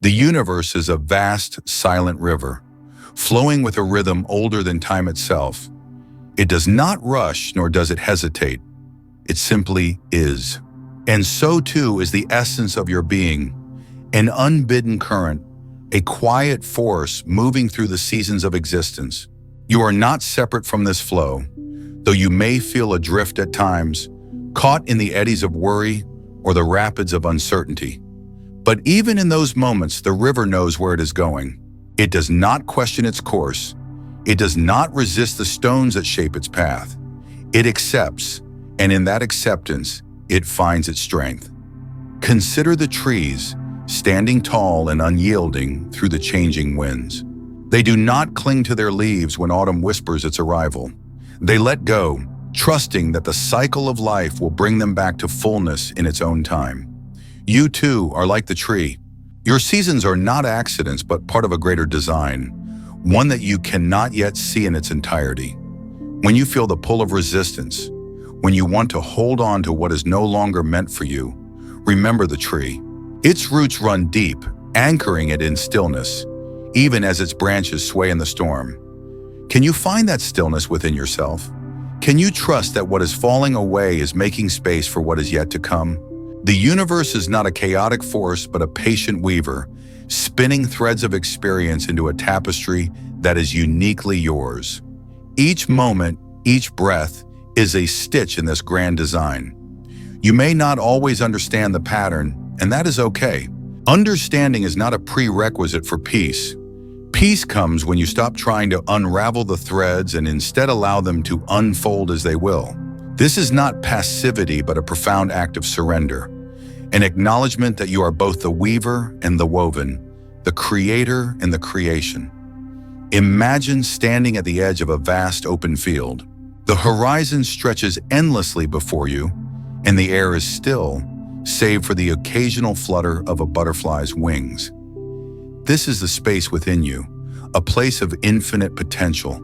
The universe is a vast, silent river, flowing with a rhythm older than time itself. It does not rush, nor does it hesitate. It simply is. And so too is the essence of your being, an unbidden current, a quiet force moving through the seasons of existence. You are not separate from this flow, though you may feel adrift at times, caught in the eddies of worry or the rapids of uncertainty. But even in those moments, the river knows where it is going. It does not question its course. It does not resist the stones that shape its path. It accepts, and in that acceptance, it finds its strength. Consider the trees, standing tall and unyielding through the changing winds. They do not cling to their leaves when autumn whispers its arrival. They let go, trusting that the cycle of life will bring them back to fullness in its own time. You too are like the tree. Your seasons are not accidents, but part of a greater design, one that you cannot yet see in its entirety. When you feel the pull of resistance, when you want to hold on to what is no longer meant for you, remember the tree. Its roots run deep, anchoring it in stillness, even as its branches sway in the storm. Can you find that stillness within yourself? Can you trust that what is falling away is making space for what is yet to come? The universe is not a chaotic force, but a patient weaver, spinning threads of experience into a tapestry that is uniquely yours. Each moment, each breath, is a stitch in this grand design. You may not always understand the pattern, and that is okay. Understanding is not a prerequisite for peace. Peace comes when you stop trying to unravel the threads and instead allow them to unfold as they will. This is not passivity, but a profound act of surrender, an acknowledgement that you are both the weaver and the woven, the creator and the creation. Imagine standing at the edge of a vast open field. The horizon stretches endlessly before you, and the air is still, save for the occasional flutter of a butterfly's wings. This is the space within you, a place of infinite potential,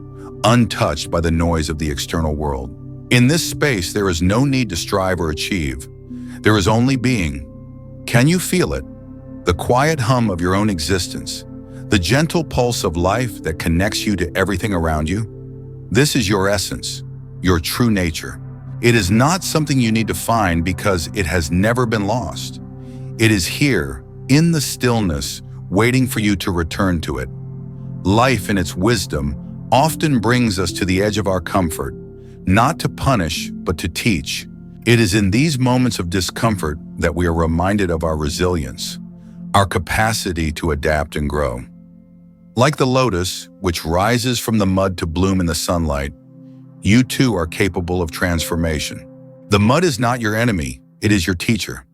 untouched by the noise of the external world. In this space, there is no need to strive or achieve. There is only being. Can you feel it? The quiet hum of your own existence, the gentle pulse of life that connects you to everything around you. This is your essence, your true nature. It is not something you need to find because it has never been lost. It is here, in the stillness, waiting for you to return to it. Life, in its wisdom, often brings us to the edge of our comfort, not to punish, but to teach. It is in these moments of discomfort that we are reminded of our resilience, our capacity to adapt and grow. Like the lotus, which rises from the mud to bloom in the sunlight, you too are capable of transformation. The mud is not your enemy, it is your teacher.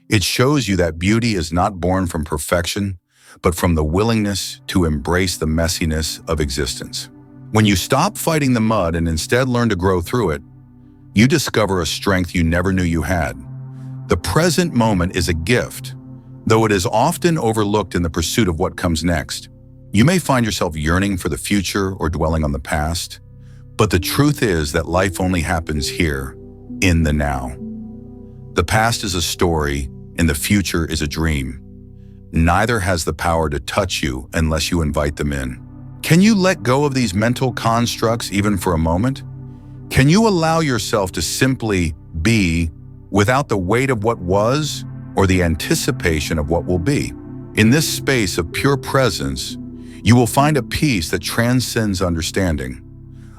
It shows you that beauty is not born from perfection, but from the willingness to embrace the messiness of existence. When you stop fighting the mud and instead learn to grow through it, you discover a strength you never knew you had. The present moment is a gift, though it is often overlooked in the pursuit of what comes next. You may find yourself yearning for the future or dwelling on the past, but the truth is that life only happens here, in the now. The past is a story, and the future is a dream. Neither has the power to touch you unless you invite them in. Can you let go of these mental constructs even for a moment? Can you allow yourself to simply be without the weight of what was or the anticipation of what will be? In this space of pure presence, you will find a peace that transcends understanding,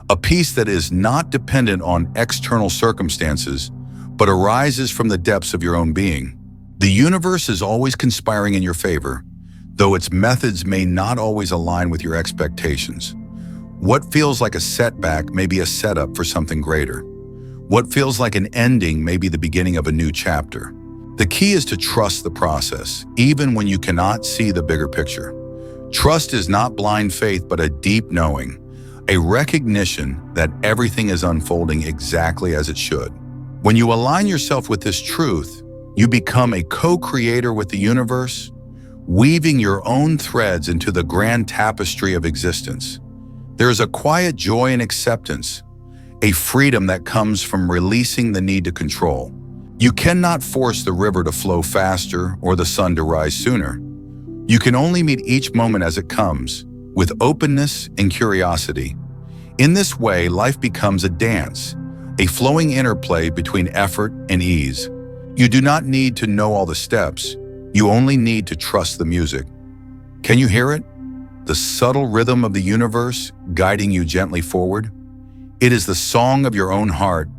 a peace that is not dependent on external circumstances, but arises from the depths of your own being. The universe is always conspiring in your favor, though its methods may not always align with your expectations. What feels like a setback may be a setup for something greater. What feels like an ending may be the beginning of a new chapter. The key is to trust the process, even when you cannot see the bigger picture. Trust is not blind faith, but a deep knowing, a recognition that everything is unfolding exactly as it should. When you align yourself with this truth, you become a co-creator with the universe, weaving your own threads into the grand tapestry of existence. There is a quiet joy in acceptance, a freedom that comes from releasing the need to control. You cannot force the river to flow faster or the sun to rise sooner. You can only meet each moment as it comes, with openness and curiosity. In this way, life becomes a dance, a flowing interplay between effort and ease. You do not need to know all the steps. You only need to trust the music. Can you hear it? The subtle rhythm of the universe guiding you gently forward? It is the song of your own heart,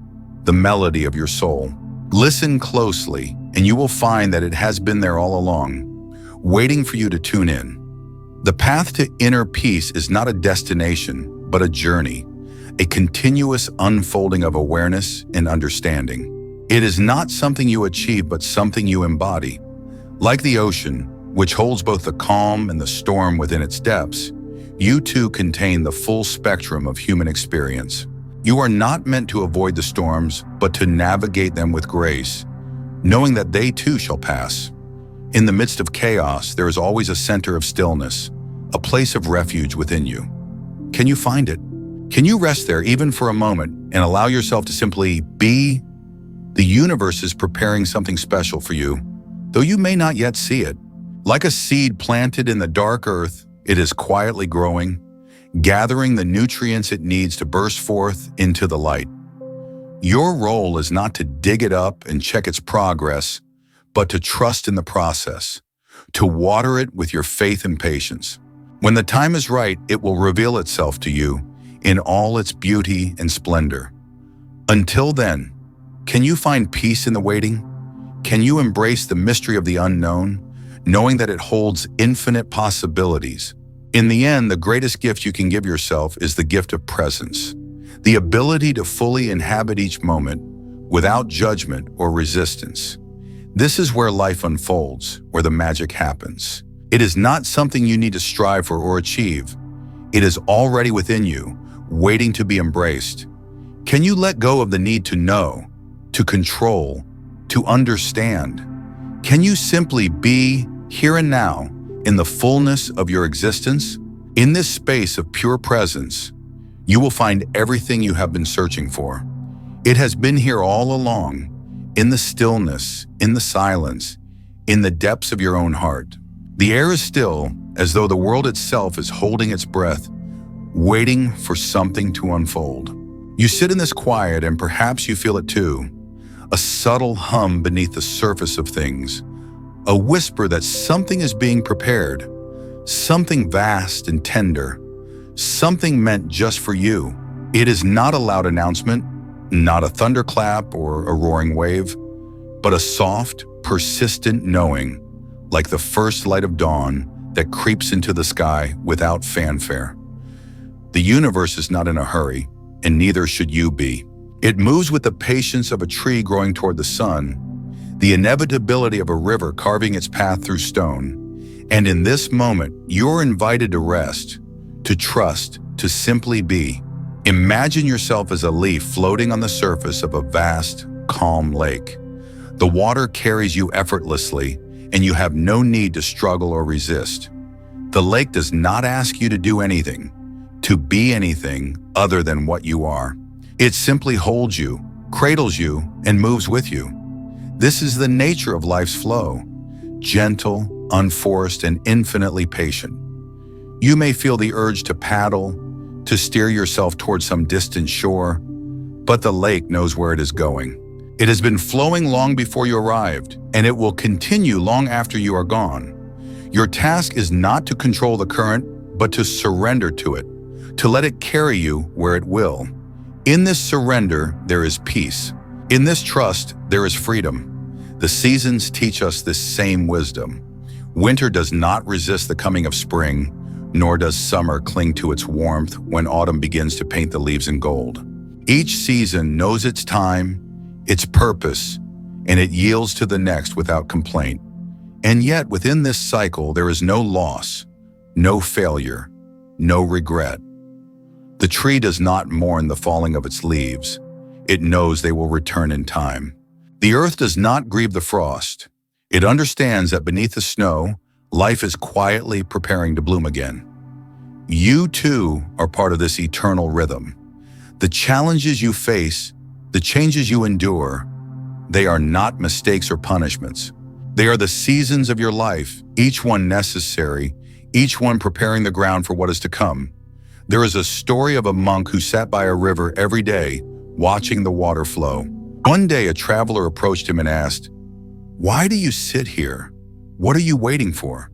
the melody of your soul. Listen closely, and you will find that it has been there all along, waiting for you to tune in. The path to inner peace is not a destination, but a journey, a continuous unfolding of awareness and understanding. It is not something you achieve, but something you embody. Like the ocean, which holds both the calm and the storm within its depths, you too contain the full spectrum of human experience. You are not meant to avoid the storms, but to navigate them with grace, knowing that they too shall pass. In the midst of chaos, there is always a center of stillness, a place of refuge within you. Can you find it? Can you rest there even for a moment and allow yourself to simply be? The universe is preparing something special for you, though you may not yet see it. Like a seed planted in the dark earth, it is quietly growing, gathering the nutrients it needs to burst forth into the light. Your role is not to dig it up and check its progress, but to trust in the process, to water it with your faith and patience. When the time is right, it will reveal itself to you in all its beauty and splendor. Until then, can you find peace in the waiting? Can you embrace the mystery of the unknown, knowing that it holds infinite possibilities? In the end, the greatest gift you can give yourself is the gift of presence, the ability to fully inhabit each moment without judgment or resistance. This is where life unfolds, where the magic happens. It is not something you need to strive for or achieve. It is already within you, waiting to be embraced. Can you let go of the need to know, to control, to understand? Can you simply be here and now in the fullness of your existence? In this space of pure presence, you will find everything you have been searching for. It has been here all along, in the stillness, in the silence, in the depths of your own heart. The air is still, as though the world itself is holding its breath, waiting for something to unfold. You sit in this quiet, and perhaps you feel it too, a subtle hum beneath the surface of things, a whisper that something is being prepared, something vast and tender, something meant just for you. It is not a loud announcement, not a thunderclap or a roaring wave, but a soft, persistent knowing, like the first light of dawn that creeps into the sky without fanfare. The universe is not in a hurry, and neither should you be. It moves with the patience of a tree growing toward the sun, the inevitability of a river carving its path through stone. And in this moment, you're invited to rest, to trust, to simply be. Imagine yourself as a leaf floating on the surface of a vast, calm lake. The water carries you effortlessly, and you have no need to struggle or resist. The lake does not ask you to do anything, to be anything other than what you are. It simply holds you, cradles you, and moves with you. This is the nature of life's flow, gentle, unforced, and infinitely patient. You may feel the urge to paddle, to steer yourself towards some distant shore, but the lake knows where it is going. It has been flowing long before you arrived, and it will continue long after you are gone. Your task is not to control the current, but to surrender to it, to let it carry you where it will. In this surrender, there is peace. In this trust, there is freedom. The seasons teach us this same wisdom. Winter does not resist the coming of spring, nor does summer cling to its warmth when autumn begins to paint the leaves in gold. Each season knows its time, its purpose, and it yields to the next without complaint. And yet, within this cycle, there is no loss, no failure, no regret. The tree does not mourn the falling of its leaves. It knows they will return in time. The earth does not grieve the frost. It understands that beneath the snow, life is quietly preparing to bloom again. You too are part of this eternal rhythm. The challenges you face, the changes you endure, they are not mistakes or punishments. They are the seasons of your life, each one necessary, each one preparing the ground for what is to come. There is a story of a monk who sat by a river every day, watching the water flow. One day, a traveler approached him and asked, "Why do you sit here? What are you waiting for?"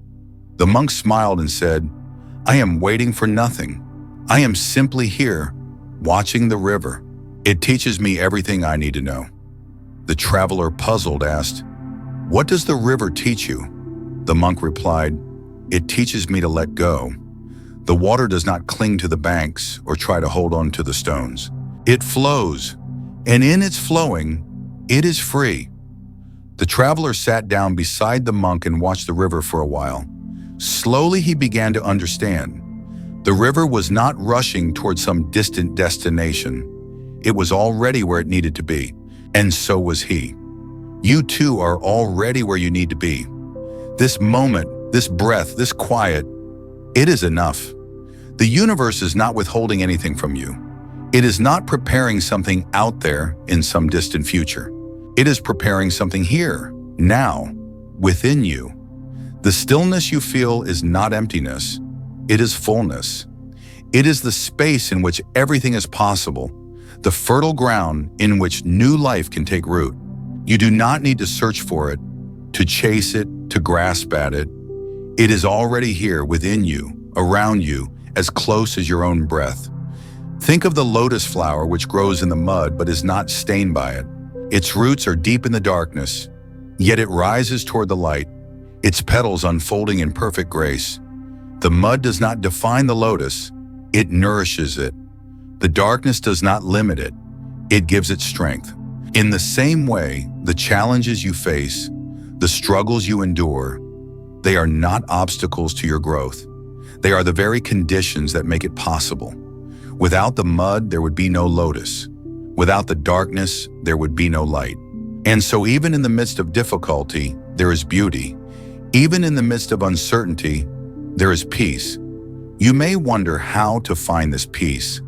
The monk smiled and said, "I am waiting for nothing. I am simply here, watching the river. It teaches me everything I need to know." The traveler, puzzled, asked, "What does the river teach you?" The monk replied, "It teaches me to let go. The water does not cling to the banks or try to hold on to the stones. It flows, and in its flowing, it is free." The traveler sat down beside the monk and watched the river for a while. Slowly, he began to understand. The river was not rushing toward some distant destination. It was already where it needed to be, and so was he. You too are already where you need to be. This moment, this breath, this quiet, it is enough. The universe is not withholding anything from you. It is not preparing something out there in some distant future. It is preparing something here, now, within you. The stillness you feel is not emptiness. It is fullness. It is the space in which everything is possible, the fertile ground in which new life can take root. You do not need to search for it, to chase it, to grasp at it. It is already here within you, around you, as close as your own breath. Think of the lotus flower which grows in the mud but is not stained by it. Its roots are deep in the darkness, yet it rises toward the light, its petals unfolding in perfect grace. The mud does not define the lotus, it nourishes it. The darkness does not limit it, it gives it strength. In the same way, the challenges you face, the struggles you endure, they are not obstacles to your growth. They are the very conditions that make it possible. Without the mud, there would be no lotus. Without the darkness, there would be no light. And so even in the midst of difficulty, there is beauty. Even in the midst of uncertainty, there is peace. You may wonder how to find this peace,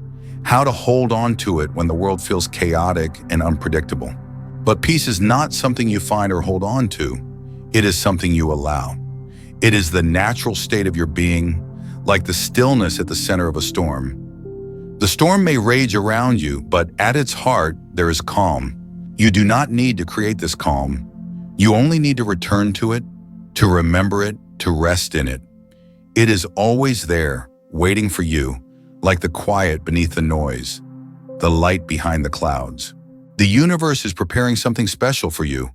how to hold on to it when the world feels chaotic and unpredictable. But peace is not something you find or hold on to. It is something you allow. It is the natural state of your being, like the stillness at the center of a storm. The storm may rage around you, but at its heart, there is calm. You do not need to create this calm. You only need to return to it, to remember it, to rest in it. It is always there, waiting for you, like the quiet beneath the noise, the light behind the clouds. The universe is preparing something special for you,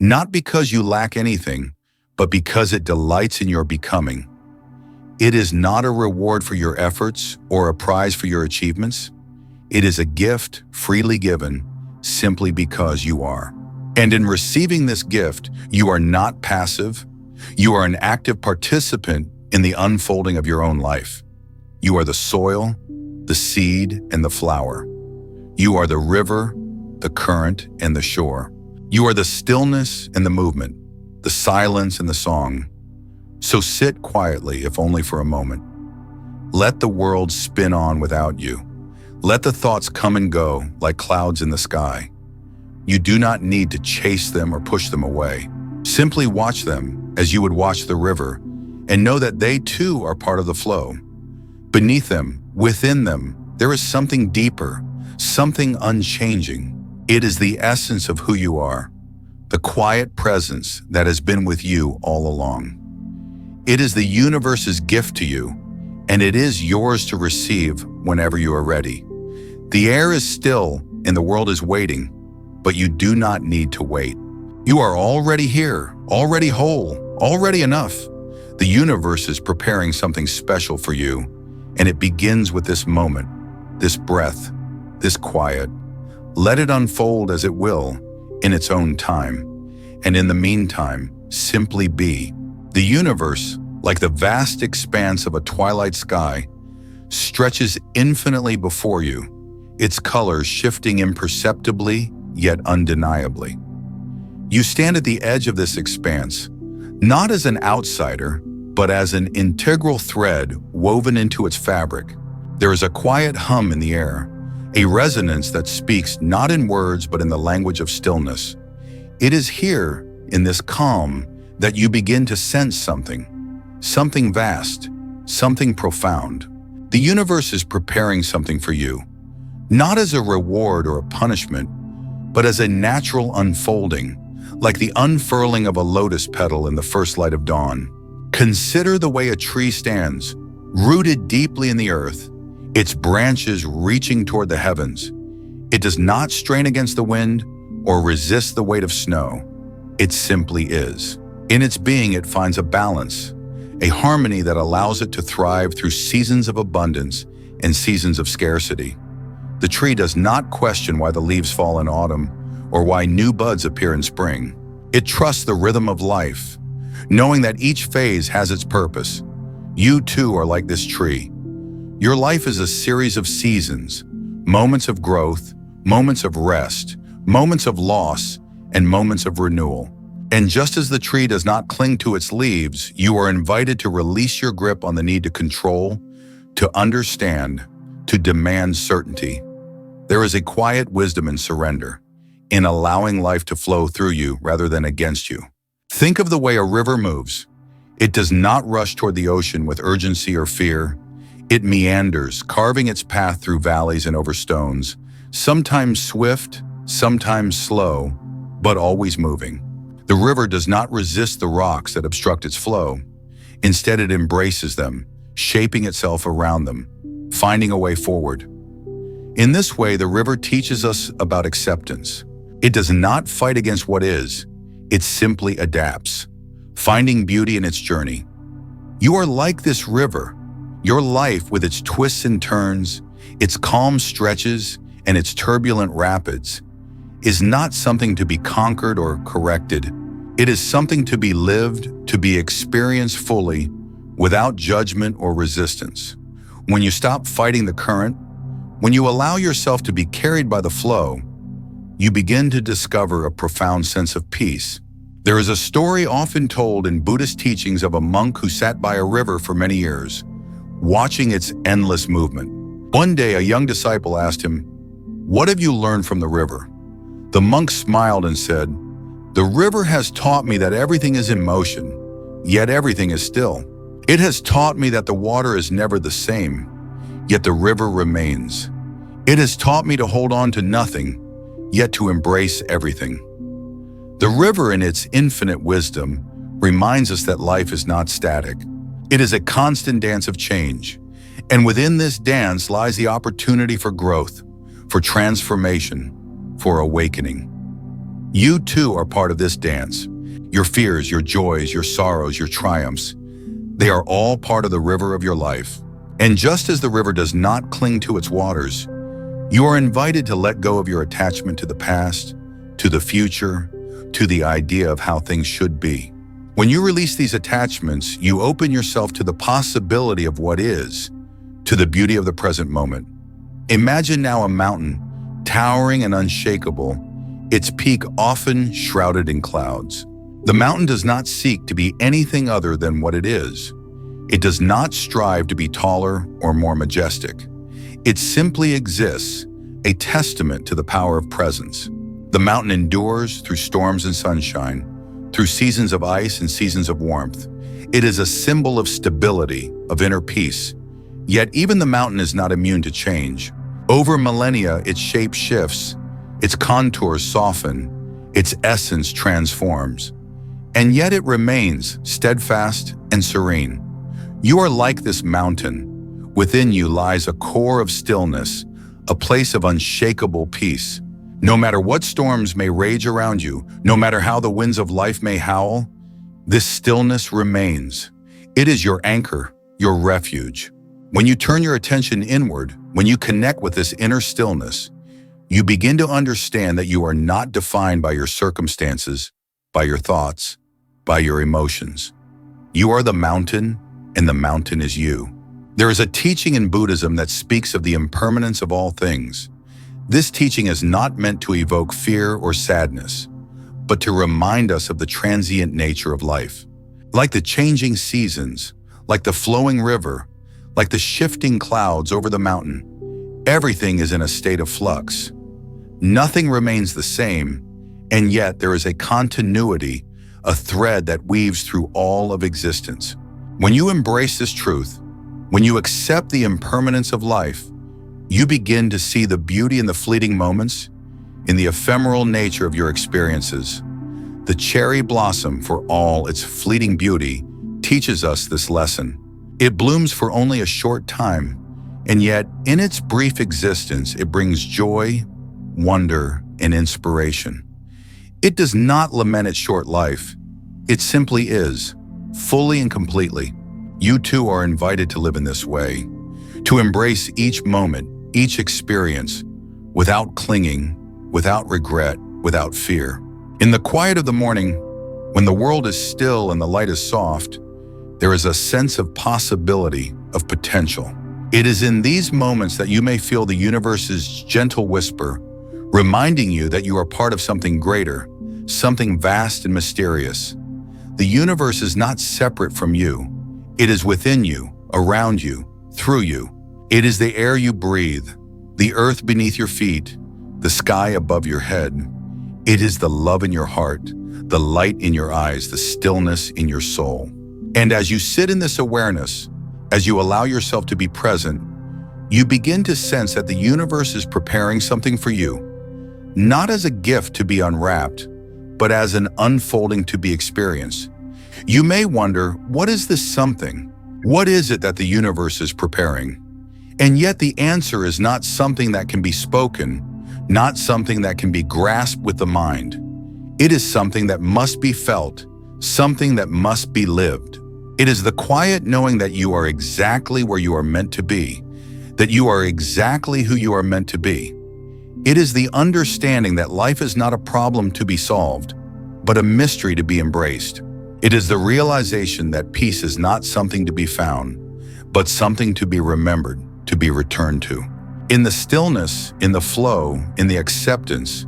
not because you lack anything, but because it delights in your becoming. It is not a reward for your efforts or a prize for your achievements. It is a gift freely given simply because you are. And in receiving this gift, you are not passive. You are an active participant in the unfolding of your own life. You are the soil, the seed, and the flower. You are the river, the current, and the shore. You are the stillness and the movement, the silence and the song. So sit quietly, if only for a moment. Let the world spin on without you. Let the thoughts come and go like clouds in the sky. You do not need to chase them or push them away. Simply watch them as you would watch the river, and know that they too are part of the flow. Beneath them, within them, there is something deeper, something unchanging. It is the essence of who you are, the quiet presence that has been with you all along. It is the universe's gift to you, and it is yours to receive whenever you are ready. The air is still and the world is waiting, but you do not need to wait. You are already here, already whole, already enough. The universe is preparing something special for you, and it begins with this moment, this breath, this quiet. Let it unfold as it will, in its own time. And in the meantime, simply be. The universe, like the vast expanse of a twilight sky, stretches infinitely before you, its colors shifting imperceptibly yet undeniably. You stand at the edge of this expanse, not as an outsider, but as an integral thread woven into its fabric. There is a quiet hum in the air, a resonance that speaks not in words but in the language of stillness. It is here, in this calm, that you begin to sense something vast, something profound. The universe is preparing something for you, not as a reward or a punishment, but as a natural unfolding, like the unfurling of a lotus petal in the first light of dawn. Consider the way a tree stands, rooted deeply in the earth, its branches reaching toward the heavens. It does not strain against the wind or resist the weight of snow. It simply is. In its being, it finds a balance, a harmony that allows it to thrive through seasons of abundance and seasons of scarcity. The tree does not question why the leaves fall in autumn or why new buds appear in spring. It trusts the rhythm of life, knowing that each phase has its purpose. You too are like this tree. Your life is a series of seasons, moments of growth, moments of rest, moments of loss, and moments of renewal. And just as the tree does not cling to its leaves, you are invited to release your grip on the need to control, to understand, to demand certainty. There is a quiet wisdom in surrender, in allowing life to flow through you rather than against you. Think of the way a river moves. It does not rush toward the ocean with urgency or fear. It meanders, carving its path through valleys and over stones, sometimes swift, sometimes slow, but always moving. The river does not resist the rocks that obstruct its flow. Instead, it embraces them, shaping itself around them, finding a way forward. In this way, the river teaches us about acceptance. It does not fight against what is, it simply adapts, finding beauty in its journey. You are like this river. Your life, with its twists and turns, its calm stretches, and its turbulent rapids, is not something to be conquered or corrected. It is something to be lived, to be experienced fully, without judgment or resistance. When you stop fighting the current, when you allow yourself to be carried by the flow, you begin to discover a profound sense of peace. There is a story often told in Buddhist teachings of a monk who sat by a river for many years, watching its endless movement. One day, a young disciple asked him, "What have you learned from the river?" The monk smiled and said, "The river has taught me that everything is in motion, yet everything is still. It has taught me that the water is never the same, yet the river remains. It has taught me to hold on to nothing, yet to embrace everything." The river, in its infinite wisdom, reminds us that life is not static. It is a constant dance of change, and within this dance lies the opportunity for growth, for transformation, for awakening. You too are part of this dance. Your fears, your joys, your sorrows, your triumphs, they are all part of the river of your life. And just as the river does not cling to its waters, you are invited to let go of your attachment to the past, to the future, to the idea of how things should be. When you release these attachments, you open yourself to the possibility of what is, to the beauty of the present moment. Imagine now a mountain, towering and unshakable, its peak often shrouded in clouds. The mountain does not seek to be anything other than what it is. It does not strive to be taller or more majestic. It simply exists, a testament to the power of presence. The mountain endures through storms and sunshine, through seasons of ice and seasons of warmth. It is a symbol of stability, of inner peace. Yet even the mountain is not immune to change. Over millennia, its shape shifts, its contours soften, its essence transforms. And yet it remains steadfast and serene. You are like this mountain. Within you lies a core of stillness, a place of unshakable peace. No matter what storms may rage around you, no matter how the winds of life may howl, this stillness remains. It is your anchor, your refuge. When you turn your attention inward, when you connect with this inner stillness, you begin to understand that you are not defined by your circumstances, by your thoughts, by your emotions. You are the mountain, and the mountain is you. There is a teaching in Buddhism that speaks of the impermanence of all things. This teaching is not meant to evoke fear or sadness, but to remind us of the transient nature of life. Like the changing seasons, like the flowing river, like the shifting clouds over the mountain, everything is in a state of flux. Nothing remains the same, and yet there is a continuity, a thread that weaves through all of existence. When you embrace this truth, when you accept the impermanence of life, you begin to see the beauty in the fleeting moments, in the ephemeral nature of your experiences. The cherry blossom, for all its fleeting beauty, teaches us this lesson. It blooms for only a short time, and yet, in its brief existence, it brings joy, wonder, and inspiration. It does not lament its short life. It simply is, fully and completely. You too are invited to live in this way, to embrace each moment, each experience, without clinging, without regret, without fear. In the quiet of the morning, when the world is still and the light is soft, there is a sense of possibility, of potential. It is in these moments that you may feel the universe's gentle whisper, reminding you that you are part of something greater, something vast and mysterious. The universe is not separate from you. It is within you, around you, through you. It is the air you breathe, the earth beneath your feet, the sky above your head. It is the love in your heart, the light in your eyes, the stillness in your soul. And as you sit in this awareness, as you allow yourself to be present, you begin to sense that the universe is preparing something for you, not as a gift to be unwrapped, but as an unfolding to be experienced. You may wonder, what is this something? What is it that the universe is preparing? And yet the answer is not something that can be spoken, not something that can be grasped with the mind. It is something that must be felt, something that must be lived. It is the quiet knowing that you are exactly where you are meant to be, that you are exactly who you are meant to be. It is the understanding that life is not a problem to be solved, but a mystery to be embraced. It is the realization that peace is not something to be found, but something to be remembered, to be returned to. In the stillness, in the flow, in the acceptance,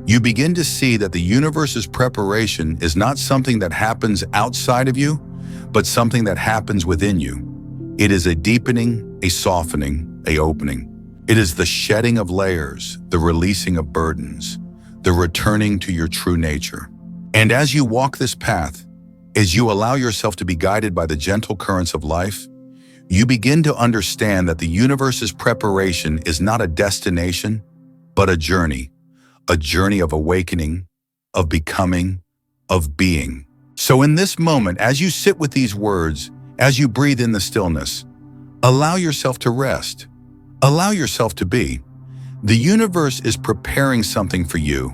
you begin to see that the universe's preparation is not something that happens outside of you, but something that happens within you. It is a deepening, a softening, a opening. It is the shedding of layers, the releasing of burdens, the returning to your true nature. And as you walk this path, as you allow yourself to be guided by the gentle currents of life, you begin to understand that the universe's preparation is not a destination, but a journey of awakening, of becoming, of being. So in this moment, as you sit with these words, as you breathe in the stillness, allow yourself to rest. Allow yourself to be. The universe is preparing something for you,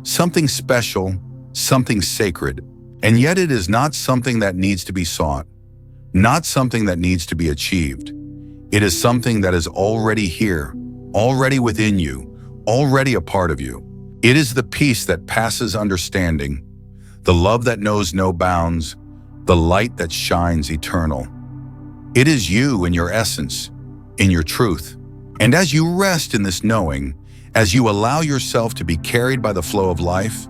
something special, something sacred, and yet it is not something that needs to be sought, not something that needs to be achieved. It is something that is already here, already within you, already a part of you. It is the peace that passes understanding, the love that knows no bounds, the light that shines eternal. It is you in your essence, in your truth. And as you rest in this knowing, as you allow yourself to be carried by the flow of life,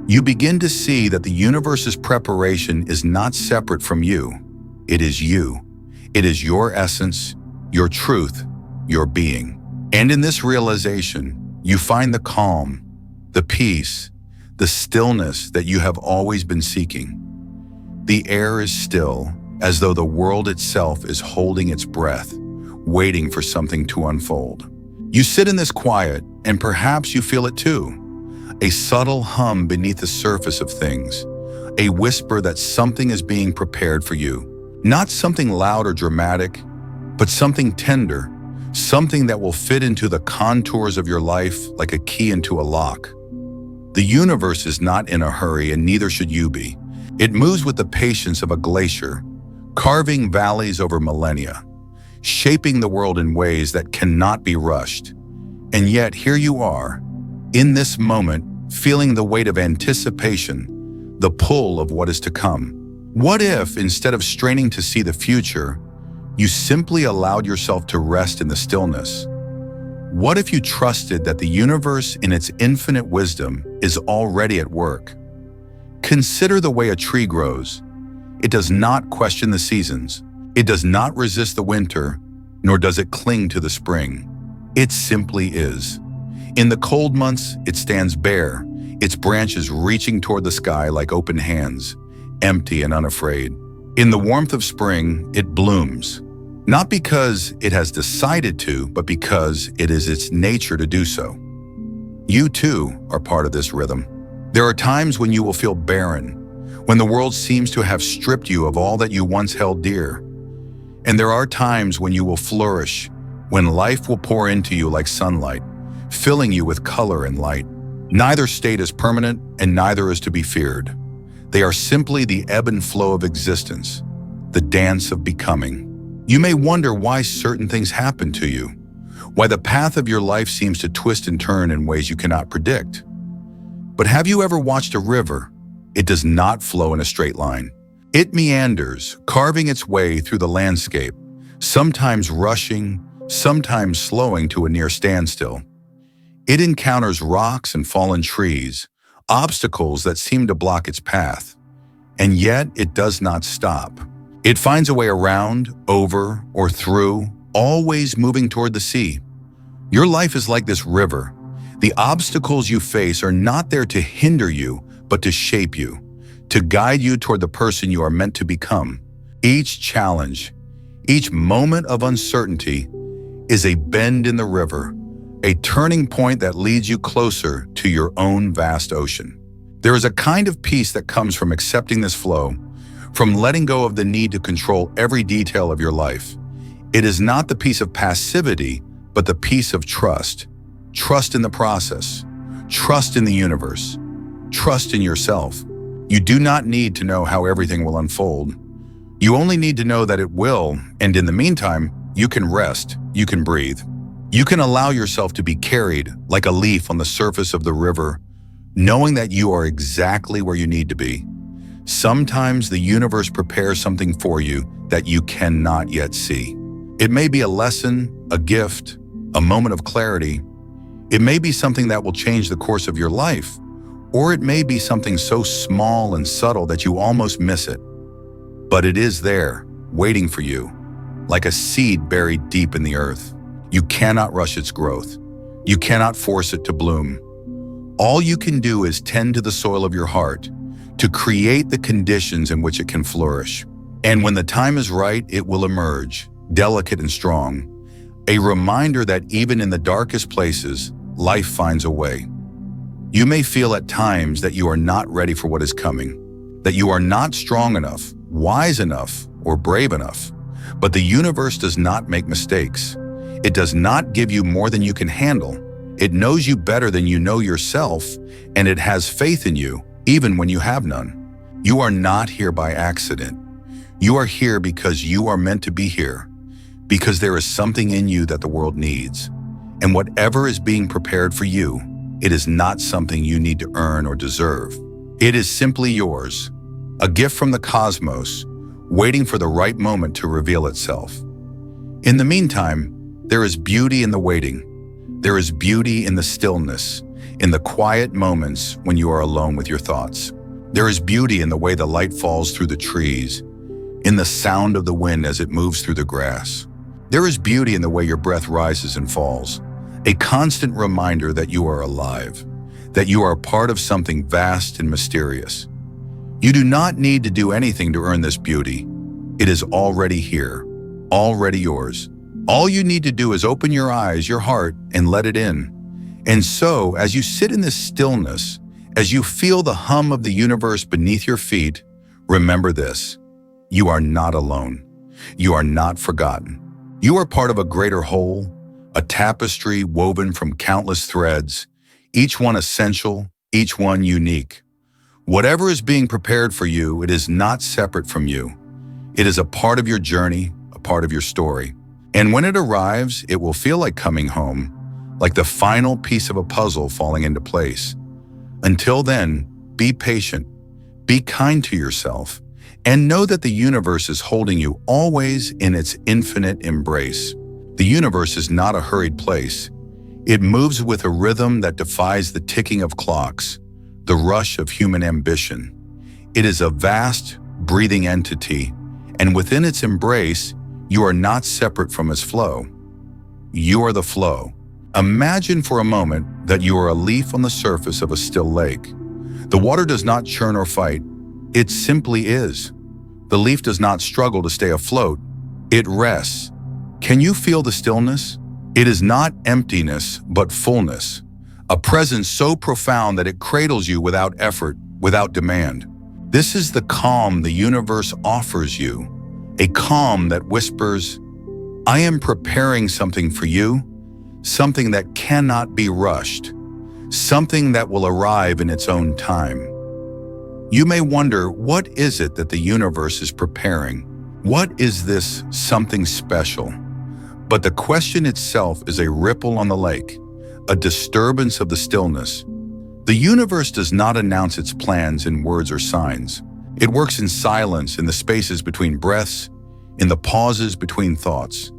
you begin to see that the universe's preparation is not separate from you. It is you. It is your essence, your truth, your being. And in this realization, you find the calm, the peace, the stillness that you have always been seeking. The air is still, as though the world itself is holding its breath, waiting for something to unfold. You sit in this quiet, and perhaps you feel it too. A subtle hum beneath the surface of things, a whisper that something is being prepared for you. Not something loud or dramatic, but something tender, something that will fit into the contours of your life like a key into a lock. The universe is not in a hurry, and neither should you be. It moves with the patience of a glacier, carving valleys over millennia, shaping the world in ways that cannot be rushed. And yet here you are, in this moment, feeling the weight of anticipation, the pull of what is to come. What if, instead of straining to see the future, you simply allowed yourself to rest in the stillness? What if you trusted that the universe, in its infinite wisdom, is already at work? Consider the way a tree grows. It does not question the seasons. It does not resist the winter, nor does it cling to the spring. It simply is. In the cold months, it stands bare. its branches reaching toward the sky like open hands, empty and unafraid. In the warmth of spring, it blooms, not because it has decided to, but because it is its nature to do so. You too are part of this rhythm. There are times when you will feel barren, when the world seems to have stripped you of all that you once held dear. And there are times when you will flourish, when life will pour into you like sunlight, filling you with color and light. Neither state is permanent and neither is to be feared. They are simply the ebb and flow of existence, the dance of becoming. You may wonder why certain things happen to you, why the path of your life seems to twist and turn in ways you cannot predict. But have you ever watched a river? It does not flow in a straight line. It meanders, carving its way through the landscape, sometimes rushing, sometimes slowing to a near standstill. It encounters rocks and fallen trees, obstacles that seem to block its path, and yet it does not stop. It finds a way around, over, or through, always moving toward the sea. Your life is like this river. The obstacles you face are not there to hinder you, but to shape you, to guide you toward the person you are meant to become. Each challenge, each moment of uncertainty is a bend in the river, a turning point that leads you closer to your own vast ocean. There is a kind of peace that comes from accepting this flow, from letting go of the need to control every detail of your life. It is not the peace of passivity, but the peace of trust. Trust in the process, trust in the universe, trust in yourself. You do not need to know how everything will unfold. You only need to know that it will, and in the meantime, you can rest, you can breathe. You can allow yourself to be carried like a leaf on the surface of the river, knowing that you are exactly where you need to be. Sometimes the universe prepares something for you that you cannot yet see. It may be a lesson, a gift, a moment of clarity. It may be something that will change the course of your life, or it may be something so small and subtle that you almost miss it. But it is there, waiting for you, like a seed buried deep in the earth. You cannot rush its growth. You cannot force it to bloom. All you can do is tend to the soil of your heart, to create the conditions in which it can flourish. And when the time is right, it will emerge, delicate and strong, a reminder that even in the darkest places, life finds a way. You may feel at times that you are not ready for what is coming, that you are not strong enough, wise enough, or brave enough. But the universe does not make mistakes. It does not give you more than you can handle. It knows you better than you know yourself, and it has faith in you, even when you have none. You are not here by accident. You are here because you are meant to be here, because there is something in you that the world needs. And whatever is being prepared for you, it is not something you need to earn or deserve. It is simply yours, a gift from the cosmos, waiting for the right moment to reveal itself. In the meantime, there is beauty in the waiting. There is beauty in the stillness, in the quiet moments when you are alone with your thoughts. There is beauty in the way the light falls through the trees, in the sound of the wind as it moves through the grass. There is beauty in the way your breath rises and falls, a constant reminder that you are alive, that you are part of something vast and mysterious. You do not need to do anything to earn this beauty. It is already here, already yours. All you need to do is open your eyes, your heart, and let it in. And so, as you sit in this stillness, as you feel the hum of the universe beneath your feet, remember this: you are not alone. You are not forgotten. You are part of a greater whole, a tapestry woven from countless threads, each one essential, each one unique. Whatever is being prepared for you, it is not separate from you. It is a part of your journey, a part of your story. And when it arrives, it will feel like coming home, like the final piece of a puzzle falling into place. Until then, be patient, be kind to yourself, and know that the universe is holding you always in its infinite embrace. The universe is not a hurried place. It moves with a rhythm that defies the ticking of clocks, the rush of human ambition. It is a vast, breathing entity, and within its embrace, you are not separate from its flow. You are the flow, Imagine for a moment that you are a leaf on the surface of a still lake. The water does not churn or fight. It simply is. The leaf does not struggle to stay afloat. It rests. Can you feel the stillness? It is not emptiness, but fullness. A presence so profound that it cradles you without effort, without demand. This is the calm the universe offers you. A calm that whispers, I am preparing something for you, something that cannot be rushed, something that will arrive in its own time. You may wonder, what is it that the universe is preparing? What is this something special? But the question itself is a ripple on the lake, a disturbance of the stillness. The universe does not announce its plans in words or signs. It works in silence, in the spaces between breaths, in the pauses between thoughts.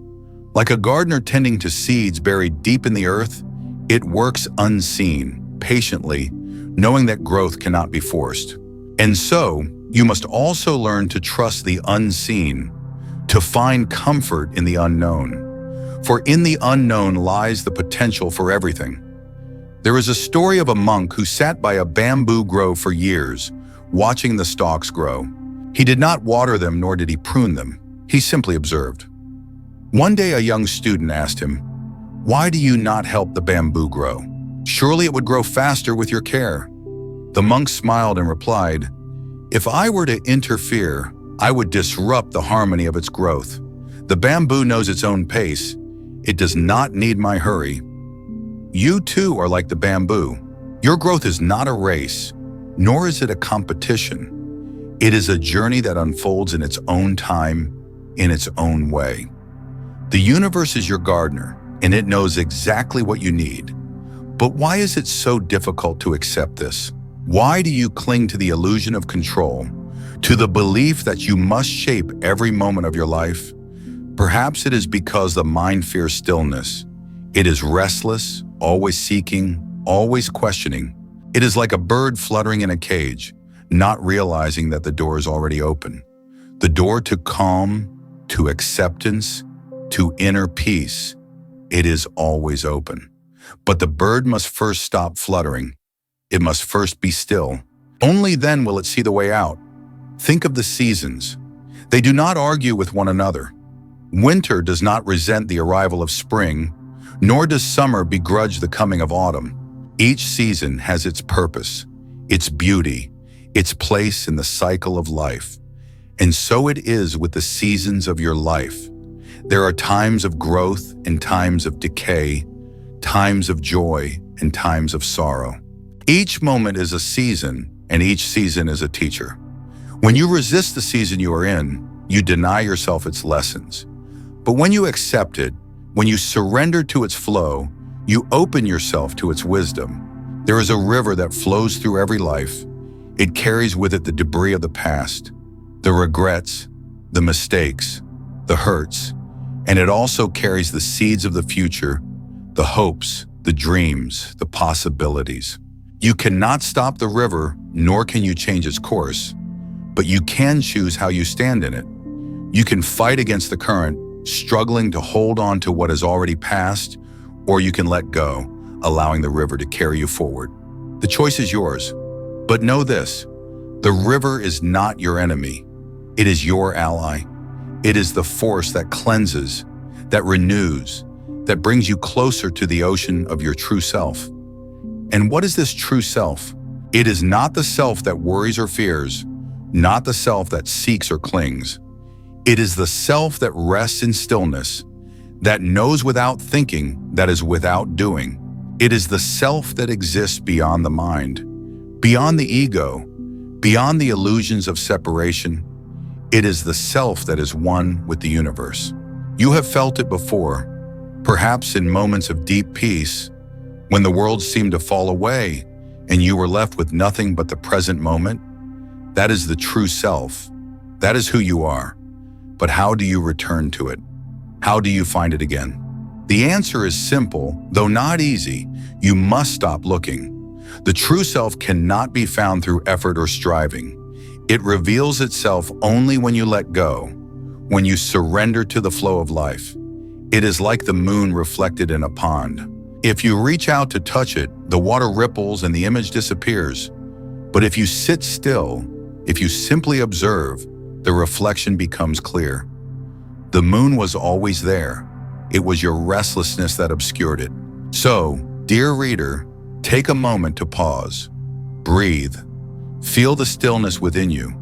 Like a gardener tending to seeds buried deep in the earth, it works unseen, patiently, knowing that growth cannot be forced. And so, you must also learn to trust the unseen, to find comfort in the unknown. For in the unknown lies the potential for everything. There is a story of a monk who sat by a bamboo grove for years, watching the stalks grow. He did not water them, nor did he prune them. He simply observed. One day a young student asked him, "Why do you not help the bamboo grow? Surely it would grow faster with your care." The monk smiled and replied, "If I were to interfere, I would disrupt the harmony of its growth. The bamboo knows its own pace. It does not need my hurry." You too are like the bamboo. Your growth is not a race, nor is it a competition. It is a journey that unfolds in its own time, in its own way. The universe is your gardener, and it knows exactly what you need. But why is it so difficult to accept this? Why do you cling to the illusion of control, to the belief that you must shape every moment of your life? Perhaps it is because the mind fears stillness. It is restless, always seeking, always questioning. It is like a bird fluttering in a cage, not realizing that the door is already open. The door to calm, to acceptance, to inner peace, it is always open. But the bird must first stop fluttering. It must first be still. Only then will it see the way out. Think of the seasons. They do not argue with one another. Winter does not resent the arrival of spring, nor does summer begrudge the coming of autumn. Each season has its purpose, its beauty, its place in the cycle of life. And so it is with the seasons of your life. There are times of growth and times of decay, times of joy and times of sorrow. Each moment is a season, and each season is a teacher. When you resist the season you are in, you deny yourself its lessons. But when you accept it, when you surrender to its flow, you open yourself to its wisdom. There is a river that flows through every life. It carries with it the debris of the past, the regrets, the mistakes, the hurts, and it also carries the seeds of the future, the hopes, the dreams, the possibilities. You cannot stop the river, nor can you change its course, but you can choose how you stand in it. You can fight against the current, struggling to hold on to what has already passed, or you can let go, allowing the river to carry you forward. The choice is yours. But know this, the river is not your enemy. It is your ally. It is the force that cleanses, that renews, that brings you closer to the ocean of your true self. And what is this true self? It is not the self that worries or fears, not the self that seeks or clings. It is the self that rests in stillness, that knows without thinking, that is without doing. It is the self that exists beyond the mind, beyond the ego, beyond the illusions of separation. It is the self that is one with the universe. You have felt it before, perhaps in moments of deep peace, when the world seemed to fall away and you were left with nothing but the present moment. That is the true self. That is who you are. But how do you return to it? How do you find it again? The answer is simple, though not easy. You must stop looking. The true self cannot be found through effort or striving. It reveals itself only when you let go, when you surrender to the flow of life. It is like the moon reflected in a pond. If you reach out to touch it, the water ripples and the image disappears. But if you sit still, if you simply observe, the reflection becomes clear. The moon was always there. It was your restlessness that obscured it. So, dear reader, take a moment to pause. Breathe. Feel the stillness within you.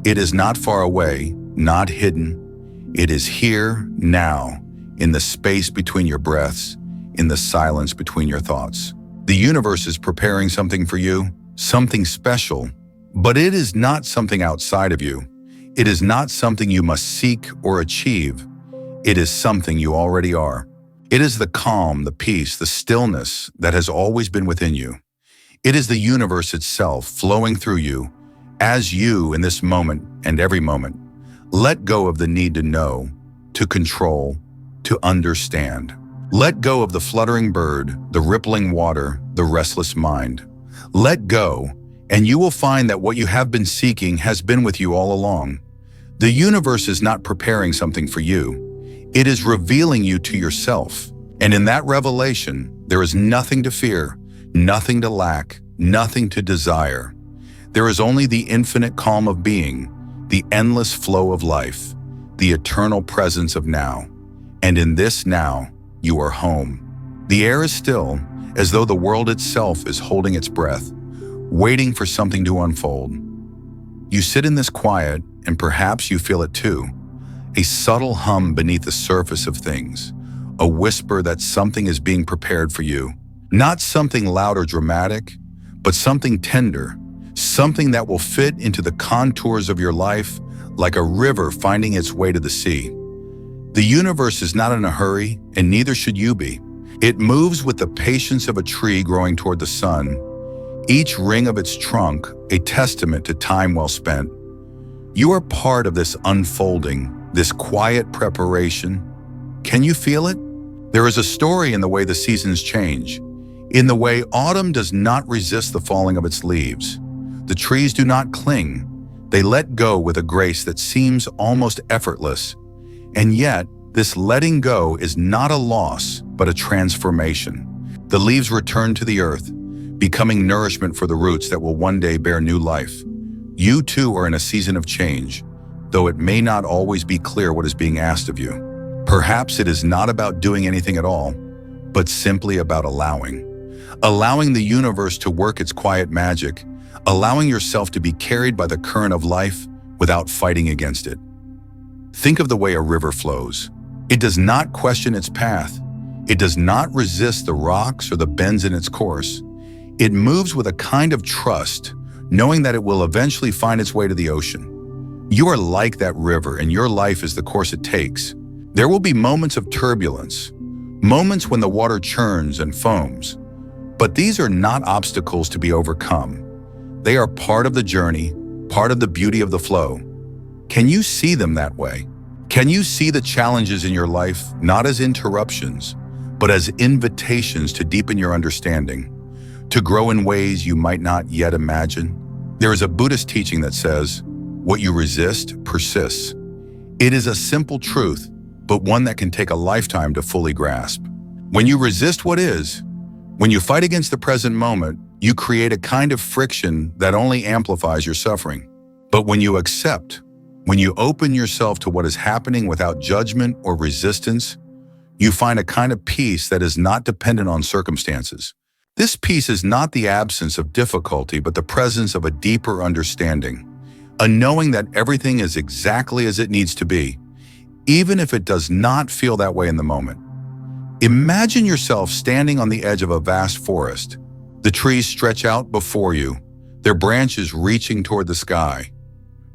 It is not far away, not hidden. It is here, now, in the space between your breaths, in the silence between your thoughts. The universe is preparing something for you, something special, but it is not something outside of you. It is not something you must seek or achieve. It is something you already are. It is the calm, the peace, the stillness that has always been within you. It is the universe itself flowing through you, as you in this moment and every moment. Let go of the need to know, to control, to understand. Let go of the fluttering bird, the rippling water, the restless mind. Let go, and you will find that what you have been seeking has been with you all along. The universe is not preparing something for you. It is revealing you to yourself. And in that revelation, there is nothing to fear, nothing to lack, nothing to desire. There is only the infinite calm of being, the endless flow of life, the eternal presence of now. And in this now, you are home. The air is still, as though the world itself is holding its breath, waiting for something to unfold. You sit in this quiet, and perhaps you feel it too. A subtle hum beneath the surface of things, a whisper that something is being prepared for you. Not something loud or dramatic, but something tender, something that will fit into the contours of your life like a river finding its way to the sea. The universe is not in a hurry, and neither should you be. It moves with the patience of a tree growing toward the sun, each ring of its trunk a testament to time well spent. You are part of this unfolding, this quiet preparation. Can you feel it? There is a story in the way the seasons change, in the way autumn does not resist the falling of its leaves. The trees do not cling. They let go with a grace that seems almost effortless. And yet, this letting go is not a loss, but a transformation. The leaves return to the earth, becoming nourishment for the roots that will one day bear new life. You too are in a season of change, though it may not always be clear what is being asked of you. Perhaps it is not about doing anything at all, but simply about allowing. Allowing the universe to work its quiet magic, allowing yourself to be carried by the current of life without fighting against it. Think of the way a river flows. It does not question its path. It does not resist the rocks or the bends in its course. It moves with a kind of trust, knowing that it will eventually find its way to the ocean. You are like that river, and your life is the course it takes. There will be moments of turbulence, moments when the water churns and foams. But these are not obstacles to be overcome. They are part of the journey, part of the beauty of the flow. Can you see them that way? Can you see the challenges in your life not as interruptions, but as invitations to deepen your understanding, to grow in ways you might not yet imagine? There is a Buddhist teaching that says, "What you resist persists." It is a simple truth, but one that can take a lifetime to fully grasp. When you resist what is, when you fight against the present moment, you create a kind of friction that only amplifies your suffering. But when you accept, when you open yourself to what is happening without judgment or resistance, you find a kind of peace that is not dependent on circumstances. This peace is not the absence of difficulty, but the presence of a deeper understanding, a knowing that everything is exactly as it needs to be, even if it does not feel that way in the moment. Imagine yourself standing on the edge of a vast forest. The trees stretch out before you, their branches reaching toward the sky.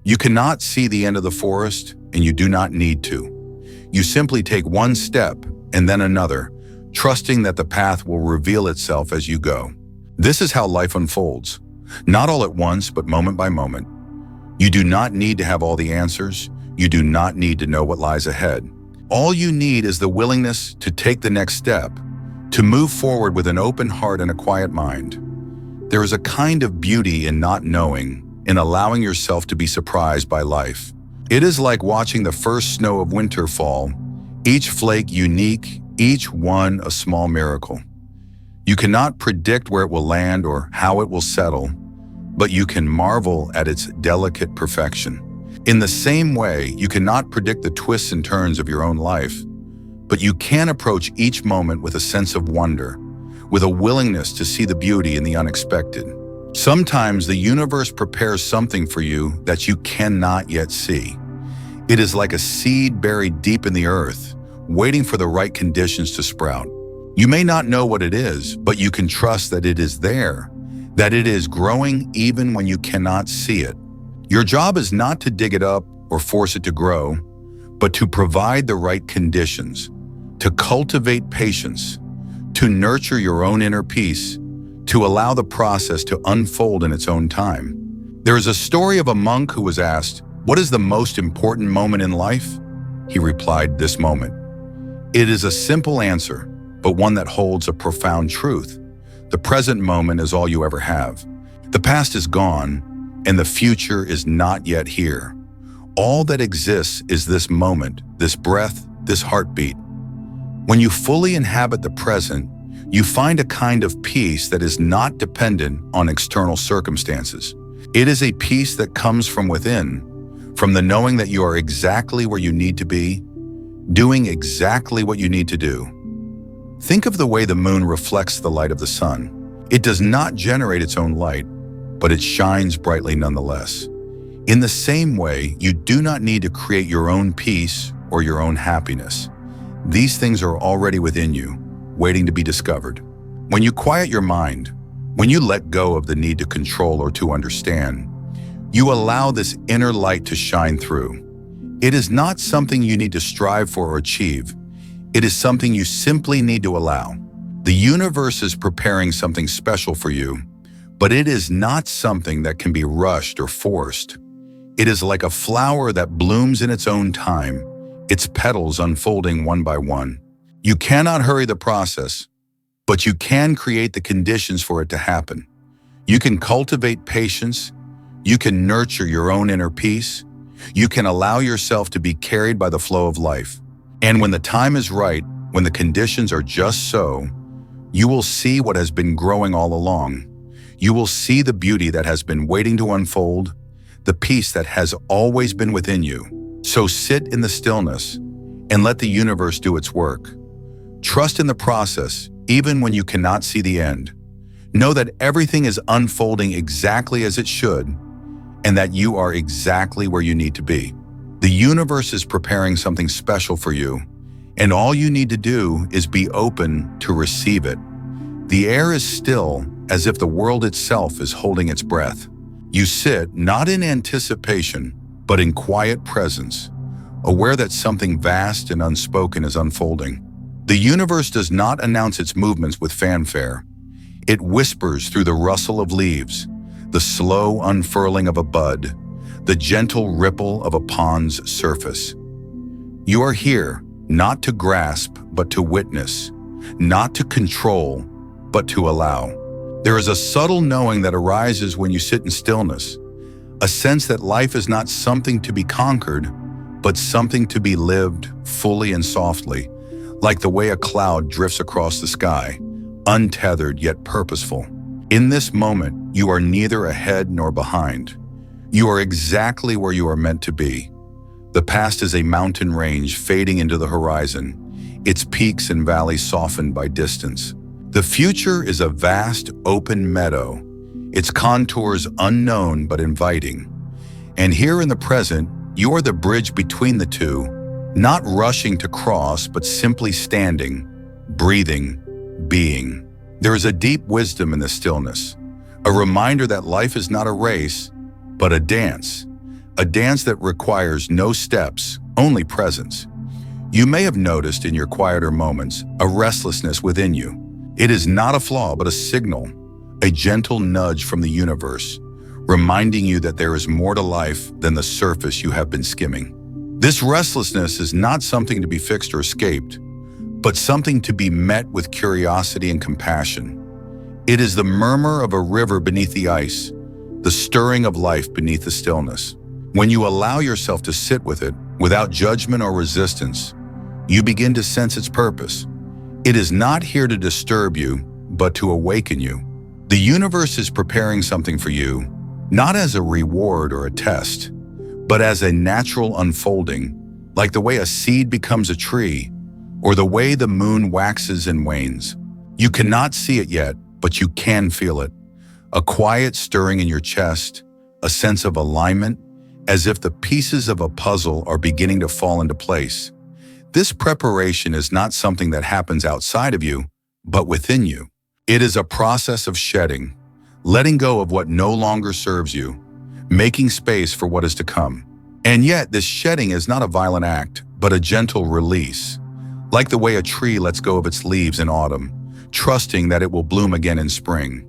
You cannot see the end of the forest, and you do not need to. You simply take one step and then another, trusting that the path will reveal itself as you go. This is how life unfolds, not all at once, but moment by moment. You do not need to have all the answers. You do not need to know what lies ahead. All you need is the willingness to take the next step, to move forward with an open heart and a quiet mind. There is a kind of beauty in not knowing, in allowing yourself to be surprised by life. It is like watching the first snow of winter fall, each flake unique, each one a small miracle. You cannot predict where it will land or how it will settle, but you can marvel at its delicate perfection. In the same way, you cannot predict the twists and turns of your own life, but you can approach each moment with a sense of wonder, with a willingness to see the beauty in the unexpected. Sometimes the universe prepares something for you that you cannot yet see. It is like a seed buried deep in the earth, waiting for the right conditions to sprout. You may not know what it is, but you can trust that it is there, that it is growing even when you cannot see it. Your job is not to dig it up or force it to grow, but to provide the right conditions, to cultivate patience, to nurture your own inner peace, to allow the process to unfold in its own time. There is a story of a monk who was asked, "What is the most important moment in life?" He replied, "This moment." It is a simple answer, but one that holds a profound truth. The present moment is all you ever have. The past is gone, and the future is not yet here. All that exists is this moment, this breath, this heartbeat. When you fully inhabit the present, you find a kind of peace that is not dependent on external circumstances. It is a peace that comes from within, from the knowing that you are exactly where you need to be, doing exactly what you need to do. Think of the way the moon reflects the light of the sun. It does not generate its own light, but it shines brightly nonetheless. In the same way, you do not need to create your own peace or your own happiness. These things are already within you, waiting to be discovered. When you quiet your mind, when you let go of the need to control or to understand, you allow this inner light to shine through. It is not something you need to strive for or achieve. It is something you simply need to allow. The universe is preparing something special for you, but it is not something that can be rushed or forced. It is like a flower that blooms in its own time, its petals unfolding one by one. You cannot hurry the process, but you can create the conditions for it to happen. You can cultivate patience. You can nurture your own inner peace. You can allow yourself to be carried by the flow of life. And when the time is right, when the conditions are just so, you will see what has been growing all along. You will see the beauty that has been waiting to unfold, the peace that has always been within you. So sit in the stillness and let the universe do its work. Trust in the process, even when you cannot see the end. Know that everything is unfolding exactly as it should, and that you are exactly where you need to be. The universe is preparing something special for you, and all you need to do is be open to receive it. The air is still, as if the world itself is holding its breath. You sit not in anticipation, but in quiet presence, aware that something vast and unspoken is unfolding. The universe does not announce its movements with fanfare. It whispers through the rustle of leaves, the slow unfurling of a bud, the gentle ripple of a pond's surface. You are here, not to grasp, but to witness, not to control, but to allow. There is a subtle knowing that arises when you sit in stillness, a sense that life is not something to be conquered, but something to be lived fully and softly, like the way a cloud drifts across the sky, untethered yet purposeful. In this moment, you are neither ahead nor behind. You are exactly where you are meant to be. The past is a mountain range fading into the horizon, its peaks and valleys softened by distance. The future is a vast, open meadow, its contours unknown but inviting. And here in the present, you are the bridge between the two, not rushing to cross, but simply standing, breathing, being. There is a deep wisdom in the stillness, a reminder that life is not a race, but a dance that requires no steps, only presence. You may have noticed in your quieter moments a restlessness within you. It is not a flaw, but a signal, a gentle nudge from the universe, reminding you that there is more to life than the surface you have been skimming. This restlessness is not something to be fixed or escaped, but something to be met with curiosity and compassion. It is the murmur of a river beneath the ice, the stirring of life beneath the stillness. When you allow yourself to sit with it, without judgment or resistance, you begin to sense its purpose. It is not here to disturb you, but to awaken you. The universe is preparing something for you, not as a reward or a test, but as a natural unfolding, like the way a seed becomes a tree, or the way the moon waxes and wanes. You cannot see it yet, but you can feel it. A quiet stirring in your chest, a sense of alignment, as if the pieces of a puzzle are beginning to fall into place. This preparation is not something that happens outside of you, but within you. It is a process of shedding, letting go of what no longer serves you, making space for what is to come. And yet, this shedding is not a violent act, but a gentle release, like the way a tree lets go of its leaves in autumn, trusting that it will bloom again in spring.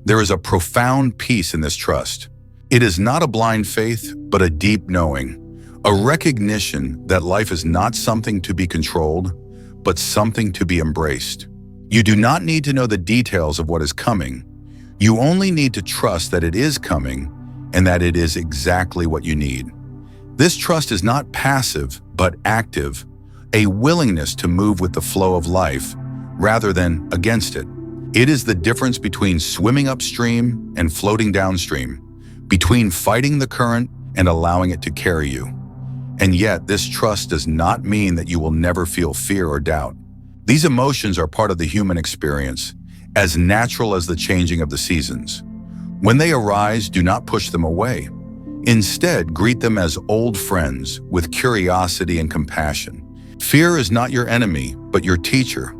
There is a profound peace in this trust. It is not a blind faith, but a deep knowing, a recognition that life is not something to be controlled, but something to be embraced. You do not need to know the details of what is coming. You only need to trust that it is coming and that it is exactly what you need. This trust is not passive, but active, a willingness to move with the flow of life rather than against it. It is the difference between swimming upstream and floating downstream, between fighting the current and allowing it to carry you. And yet, this trust does not mean that you will never feel fear or doubt. These emotions are part of the human experience, as natural as the changing of the seasons. When they arise, do not push them away. Instead, greet them as old friends with curiosity and compassion. Fear is not your enemy, but your teacher,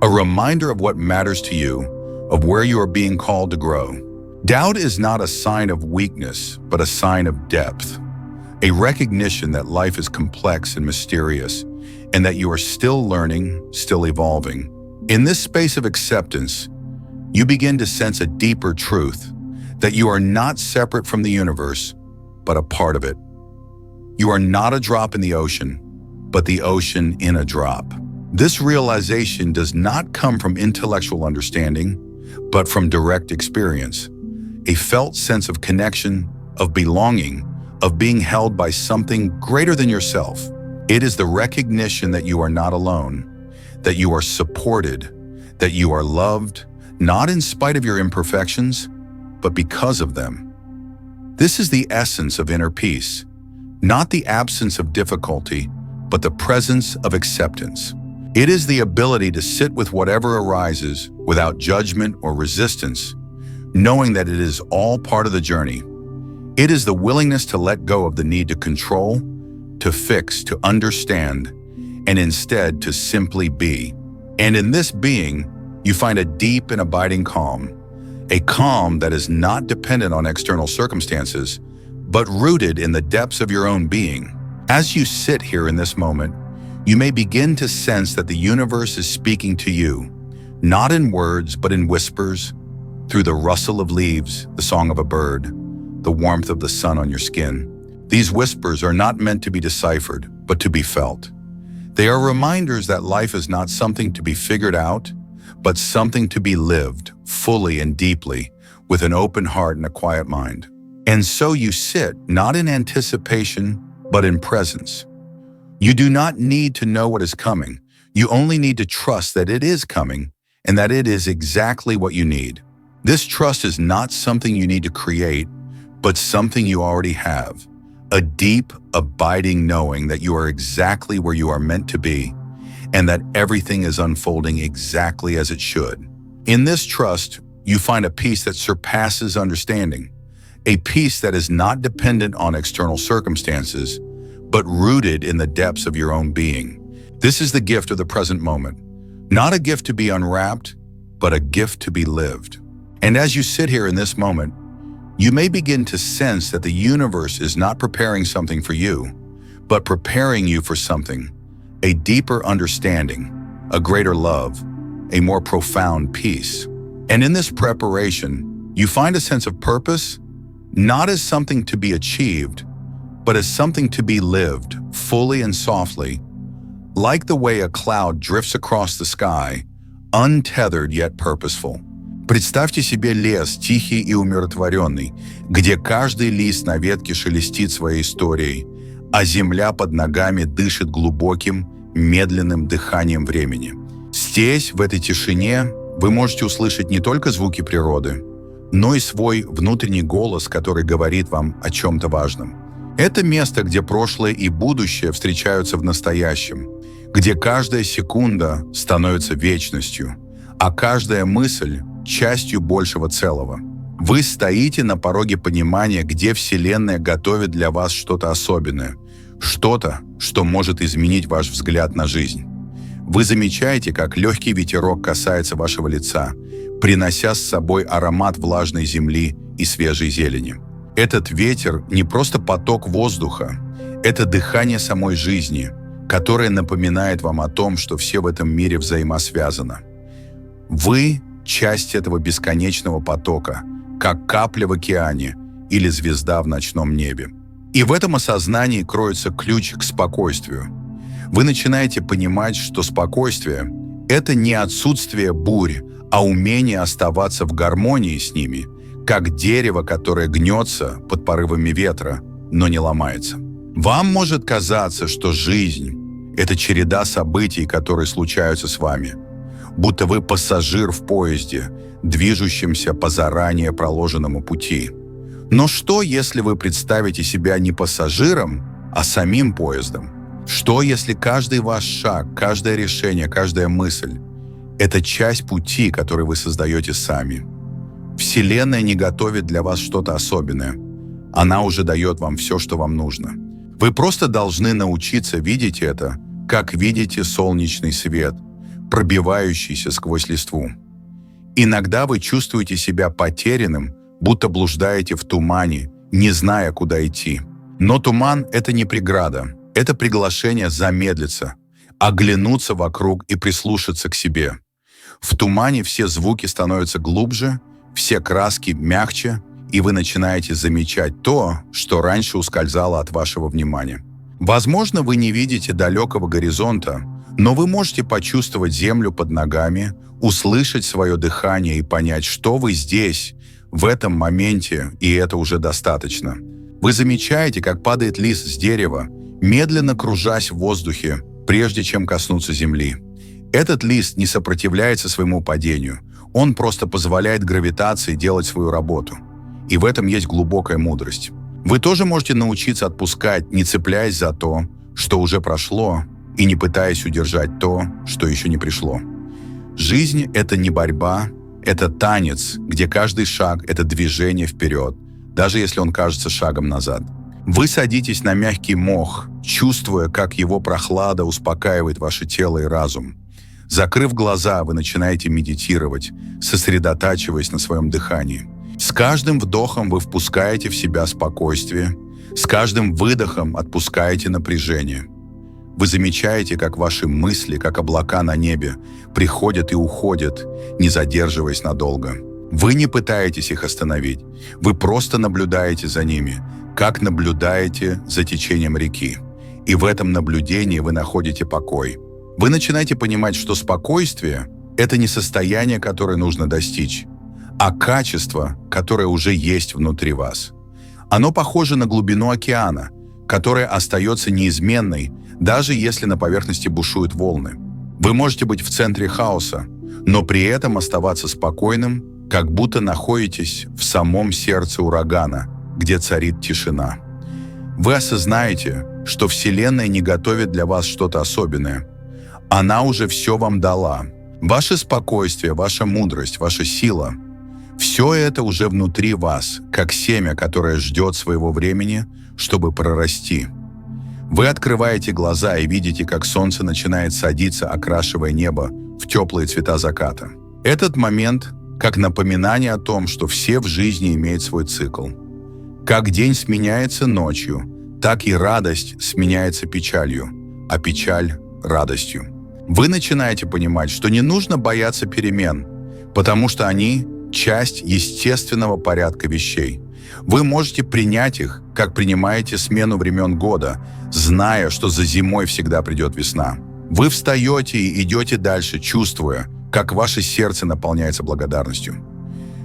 a reminder of what matters to you, of where you are being called to grow. Doubt is not a sign of weakness, but a sign of depth, a recognition that life is complex and mysterious, and that you are still learning, still evolving. In this space of acceptance, you begin to sense a deeper truth, that you are not separate from the universe, but a part of it. You are not a drop in the ocean, but the ocean in a drop. This realization does not come from intellectual understanding, but from direct experience, a felt sense of connection, of belonging, of being held by something greater than yourself. It is the recognition that you are not alone, that you are supported, that you are loved, not in spite of your imperfections, but because of them. This is the essence of inner peace, not the absence of difficulty, but the presence of acceptance. It is the ability to sit with whatever arises without judgment or resistance, knowing that it is all part of the journey. It is the willingness to let go of the need to control, to fix, to understand, and instead to simply be. And in this being, you find a deep and abiding calm, a calm that is not dependent on external circumstances, but rooted in the depths of your own being. As you sit here in this moment, you may begin to sense that the universe is speaking to you, not in words, but in whispers, through the rustle of leaves, the song of a bird, the warmth of the sun on your skin. These whispers are not meant to be deciphered, but to be felt. They are reminders that life is not something to be figured out, but something to be lived fully and deeply, with an open heart and a quiet mind. And so you sit, not in anticipation, but in presence. You do not need to know what is coming. You only need to trust that it is coming and that it is exactly what you need. This trust is not something you need to create, but something you already have. A deep, abiding knowing that you are exactly where you are meant to be and that everything is unfolding exactly as it should. In this trust, you find a peace that surpasses understanding, a peace that is not dependent on external circumstances, but rooted in the depths of your own being. This is the gift of the present moment, not a gift to be unwrapped, but a gift to be lived. And as you sit here in this moment, you may begin to sense that the universe is not preparing something for you, but preparing you for something, a deeper understanding, a greater love, a more profound peace. And in this preparation, you find a sense of purpose, not as something to be achieved, but as something to be lived fully and softly, like the way a cloud drifts across the sky, untethered yet purposeful. Представьте себе лес, тихий и умиротворенный, где каждый лист на ветке шелестит своей историей, а земля под ногами дышит глубоким, медленным дыханием времени. Здесь, в этой тишине, вы можете услышать не только звуки природы, но и свой внутренний голос, который говорит вам о чем-то важном. Это место, где прошлое и будущее встречаются в настоящем, где каждая секунда становится вечностью, а каждая мысль – частью большего целого. Вы стоите на пороге понимания, где Вселенная готовит для вас что-то особенное, что-то, что может изменить ваш взгляд на жизнь. Вы замечаете, как легкий ветерок касается вашего лица, принося с собой аромат влажной земли и свежей зелени. Этот ветер не просто поток воздуха, это дыхание самой жизни, которое напоминает вам о том, что все в этом мире взаимосвязано. Вы – часть этого бесконечного потока, как капля в океане или звезда в ночном небе. И в этом осознании кроется ключ к спокойствию. Вы начинаете понимать, что спокойствие – это не отсутствие бурь, а умение оставаться в гармонии с ними, как дерево, которое гнется под порывами ветра, но не ломается. Вам может казаться, что жизнь – это череда событий, которые случаются с вами, будто вы пассажир в поезде, движущемся по заранее проложенному пути. Но что, если вы представите себя не пассажиром, а самим поездом? Что, если каждый ваш шаг, каждое решение, каждая мысль – это часть пути, который вы создаете сами? Вселенная не готовит для вас что-то особенное. Она уже дает вам все, что вам нужно. Вы просто должны научиться видеть это, как видите солнечный свет, пробивающийся сквозь листву. Иногда вы чувствуете себя потерянным, будто блуждаете в тумане, не зная, куда идти. Но туман – это не преграда. Это приглашение замедлиться, оглянуться вокруг и прислушаться к себе. В тумане все звуки становятся глубже, все краски мягче, и вы начинаете замечать то, что раньше ускользало от вашего внимания. Возможно, вы не видите далекого горизонта, но вы можете почувствовать землю под ногами, услышать свое дыхание и понять, что вы здесь, в этом моменте, и это уже достаточно. Вы замечаете, как падает лист с дерева, медленно кружась в воздухе, прежде чем коснуться земли. Этот лист не сопротивляется своему падению, он просто позволяет гравитации делать свою работу. И в этом есть глубокая мудрость. Вы тоже можете научиться отпускать, не цепляясь за то, что уже прошло, и не пытаясь удержать то, что еще не пришло. Жизнь – это не борьба, это танец, где каждый шаг – это движение вперед, даже если он кажется шагом назад. Вы садитесь на мягкий мох, чувствуя, как его прохлада успокаивает ваше тело и разум. Закрыв глаза, вы начинаете медитировать, сосредотачиваясь на своем дыхании. С каждым вдохом вы впускаете в себя спокойствие, с каждым выдохом отпускаете напряжение. Вы замечаете, как ваши мысли, как облака на небе, приходят и уходят, не задерживаясь надолго. Вы не пытаетесь их остановить, вы просто наблюдаете за ними, как наблюдаете за течением реки. И в этом наблюдении вы находите покой. Вы начинаете понимать, что спокойствие – это не состояние, которое нужно достичь, а качество, которое уже есть внутри вас. Оно похоже на глубину океана, которая остается неизменной, даже если на поверхности бушуют волны. Вы можете быть в центре хаоса, но при этом оставаться спокойным, как будто находитесь в самом сердце урагана, где царит тишина. Вы осознаете, что Вселенная не готовит для вас что-то особенное. Она уже все вам дала. Ваше спокойствие, ваша мудрость, ваша сила – все это уже внутри вас, как семя, которое ждет своего времени, чтобы прорасти. Вы открываете глаза и видите, как солнце начинает садиться, окрашивая небо в теплые цвета заката. Этот момент как напоминание о том, что все в жизни имеют свой цикл. Как день сменяется ночью, так и радость сменяется печалью, а печаль – радостью. Вы начинаете понимать, что не нужно бояться перемен, потому что они – часть естественного порядка вещей. Вы можете принять их, как принимаете смену времен года, зная, что за зимой всегда придет весна. Вы встаете и идете дальше, чувствуя, как ваше сердце наполняется благодарностью.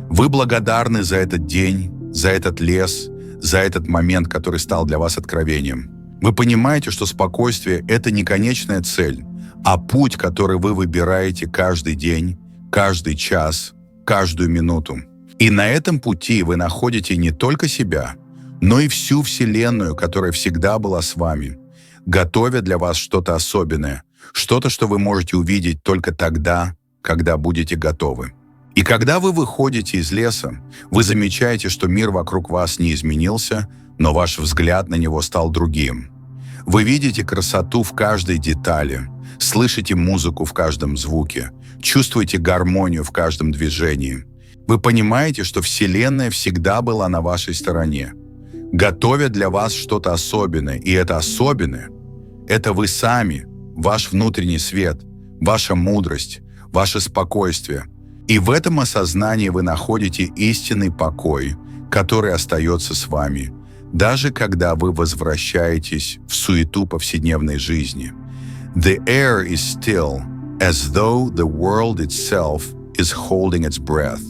Вы благодарны за этот день, за этот лес, за этот момент, который стал для вас откровением. Вы понимаете, что спокойствие – это не конечная цель, а путь, который вы выбираете каждый день, каждый час, каждую минуту. И на этом пути вы находите не только себя, но и всю Вселенную, которая всегда была с вами, готовя для вас что-то особенное, что-то, что вы можете увидеть только тогда, когда будете готовы. И когда вы выходите из леса, вы замечаете, что мир вокруг вас не изменился, но ваш взгляд на него стал другим. Вы видите красоту в каждой детали, слышите музыку в каждом звуке, чувствуете гармонию в каждом движении. Вы понимаете, что Вселенная всегда была на вашей стороне, готовя для вас что-то особенное, и это особенное – это вы сами, ваш внутренний свет, ваша мудрость, ваше спокойствие. И в этом осознании вы находите истинный покой, который остается с вами, даже когда вы возвращаетесь в суету повседневной жизни. The air is still, as though the world itself is holding its breath,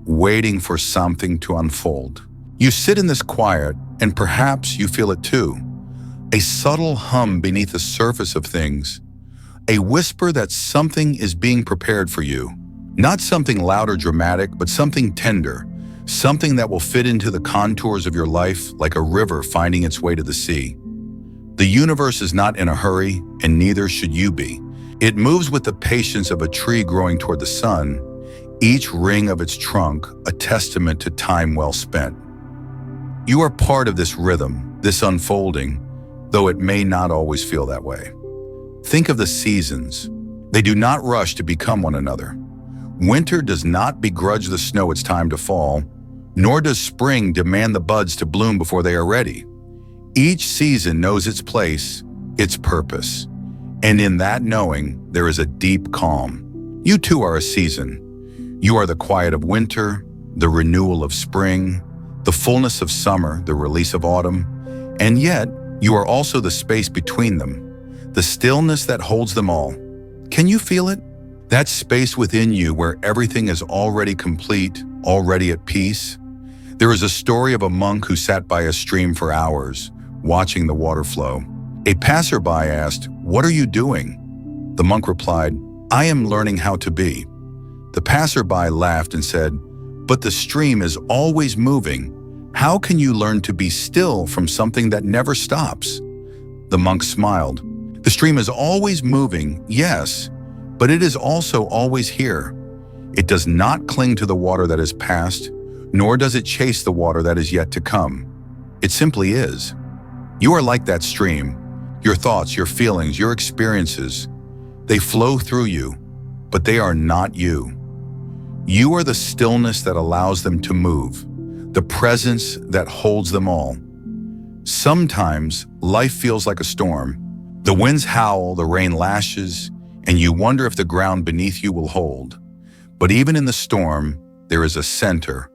waiting for something to unfold. You sit in this quiet, and perhaps you feel it too. A subtle hum beneath the surface of things, a whisper that something is being prepared for you. Not something loud or dramatic, but something tender, something that will fit into the contours of your life like a river finding its way to the sea. The universe is not in a hurry, and neither should you be. It moves with the patience of a tree growing toward the sun, each ring of its trunk a testament to time well spent. You are part of this rhythm, this unfolding, though it may not always feel that way. Think of the seasons. They do not rush to become one another. Winter does not begrudge the snow its time to fall, nor does spring demand the buds to bloom before they are ready. Each season knows its place, its purpose, and in that knowing, there is a deep calm. You too are a season. You are the quiet of winter, the renewal of spring, the fullness of summer, the release of autumn, and yet you are also the space between them, the stillness that holds them all. Can you feel it? That space within you where everything is already complete, already at peace. There is a story of a monk who sat by a stream for hours, watching the water flow. A passerby asked, "What are you doing?" The monk replied, "I am learning how to be." The passerby laughed and said, "But the stream is always moving. How can you learn to be still from something that never stops?" The monk smiled. "The stream is always moving, yes, but it is also always here. It does not cling to the water that is past, nor does it chase the water that is yet to come. It simply is. You are like that stream. Your thoughts, your feelings, your experiences, they flow through you, but they are not you. You are the stillness that allows them to move, the presence that holds them all. Sometimes life feels like a storm. The winds howl, the rain lashes, and you wonder if the ground beneath you will hold. But even in the storm, there is a center,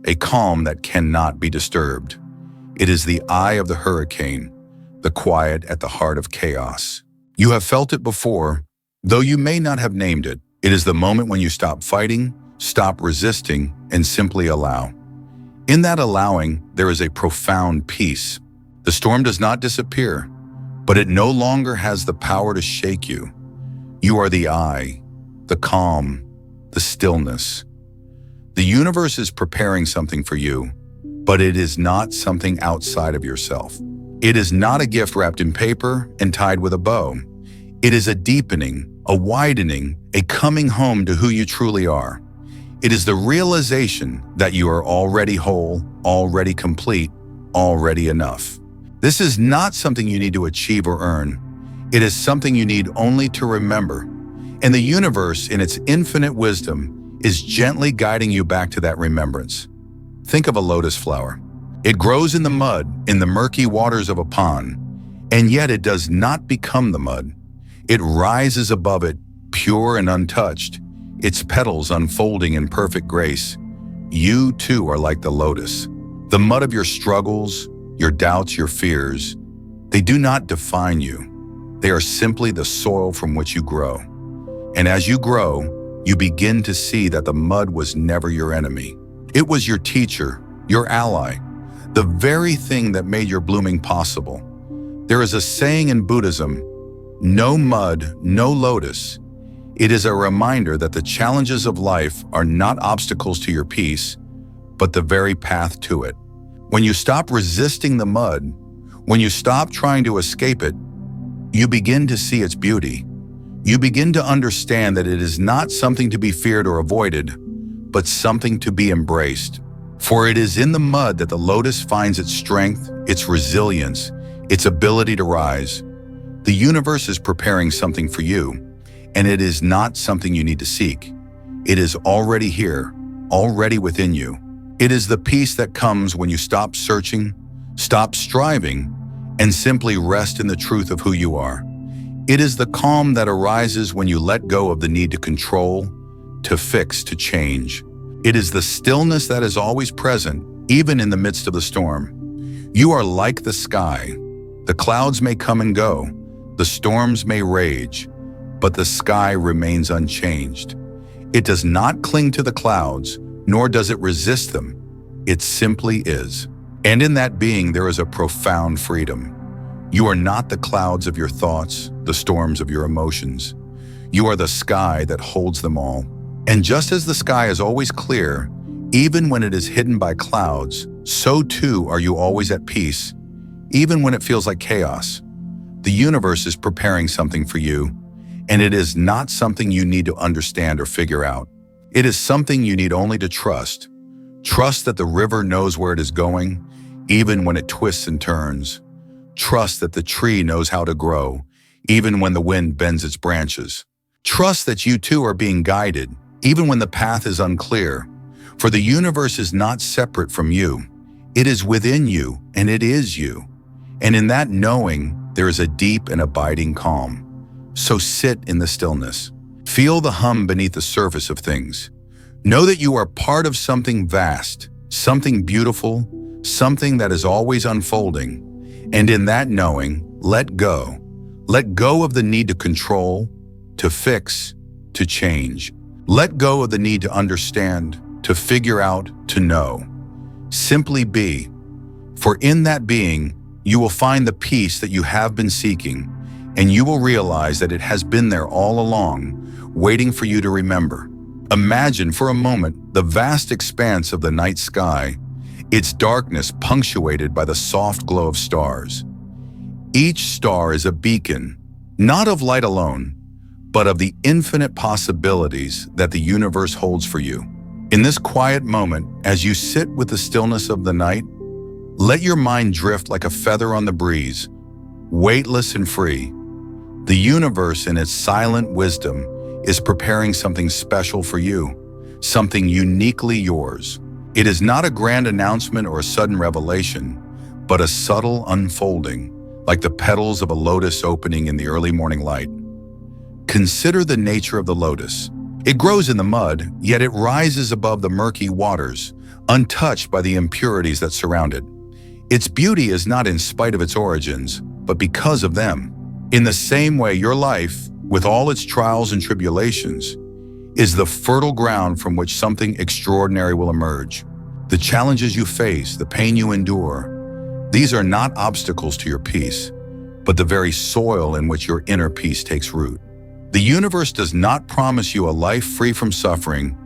a calm that cannot be disturbed. It is the eye of the hurricane, the quiet at the heart of chaos. You have felt it before, though you may not have named it. It is the moment when you stop fighting, stop resisting, and simply allow. In that allowing, there is a profound peace. The storm does not disappear, but it no longer has the power to shake you. You are the eye, the calm, the stillness. The universe is preparing something for you, but it is not something outside of yourself. It is not a gift wrapped in paper and tied with a bow. It is a deepening, a widening, a coming home to who you truly are. It is the realization that you are already whole, already complete, already enough. This is not something you need to achieve or earn. It is something you need only to remember. And the universe, in its infinite wisdom, is gently guiding you back to that remembrance. Think of a lotus flower. It grows in the mud, in the murky waters of a pond, and yet it does not become the mud. It rises above it, pure and untouched, its petals unfolding in perfect grace. You too are like the lotus. The mud of your struggles, your doubts, your fears, they do not define you. They are simply the soil from which you grow. And as you grow, you begin to see that the mud was never your enemy. It was your teacher, your ally, the very thing that made your blooming possible. There is a saying in Buddhism, no mud, no lotus. It is a reminder that the challenges of life are not obstacles to your peace, but the very path to it. When you stop resisting the mud, when you stop trying to escape it, you begin to see its beauty. You begin to understand that it is not something to be feared or avoided, but something to be embraced. For it is in the mud that the lotus finds its strength, its resilience, its ability to rise. The universe is preparing something for you, and it is not something you need to seek. It is already here, already within you. It is the peace that comes when you stop searching, stop striving, and simply rest in the truth of who you are. It is the calm that arises when you let go of the need to control, to fix, to change. It is the stillness that is always present, even in the midst of the storm. You are like the sky. The clouds may come and go, the storms may rage, but the sky remains unchanged. It does not cling to the clouds, nor does it resist them. It simply is. And in that being, there is a profound freedom. You are not the clouds of your thoughts, the storms of your emotions. You are the sky that holds them all. And just as the sky is always clear, even when it is hidden by clouds, so too are you always at peace, even when it feels like chaos. The universe is preparing something for you, and it is not something you need to understand or figure out. It is something you need only to trust. Trust that the river knows where it is going, even when it twists and turns. Trust that the tree knows how to grow, even when the wind bends its branches. Trust that you too are being guided, even when the path is unclear. For the universe is not separate from you. It is within you, and it is you. And in that knowing, there is a deep and abiding calm. So sit in the stillness. Feel the hum beneath the surface of things. Know that you are part of something vast, something beautiful, something that is always unfolding. And in that knowing, let go. Let go of the need to control, to fix, to change. Let go of the need to understand, to figure out, to know. Simply be. For in that being, you will find the peace that you have been seeking, and you will realize that it has been there all along, waiting for you to remember. Imagine for a moment the vast expanse of the night sky, its darkness punctuated by the soft glow of stars. Each star is a beacon, not of light alone, but of the infinite possibilities that the universe holds for you. In this quiet moment, as you sit with the stillness of the night, let your mind drift like a feather on the breeze, weightless and free. The universe, in its silent wisdom, is preparing something special for you, something uniquely yours. It is not a grand announcement or a sudden revelation, but a subtle unfolding, like the petals of a lotus opening in the early morning light. Consider the nature of the lotus. It grows in the mud, yet it rises above the murky waters, untouched by the impurities that surround it. Its beauty is not in spite of its origins, but because of them. In the same way, your life, with all its trials and tribulations, is the fertile ground from which something extraordinary will emerge. The challenges you face, the pain you endure, these are not obstacles to your peace, but the very soil in which your inner peace takes root. The universe does not promise you a life free from suffering,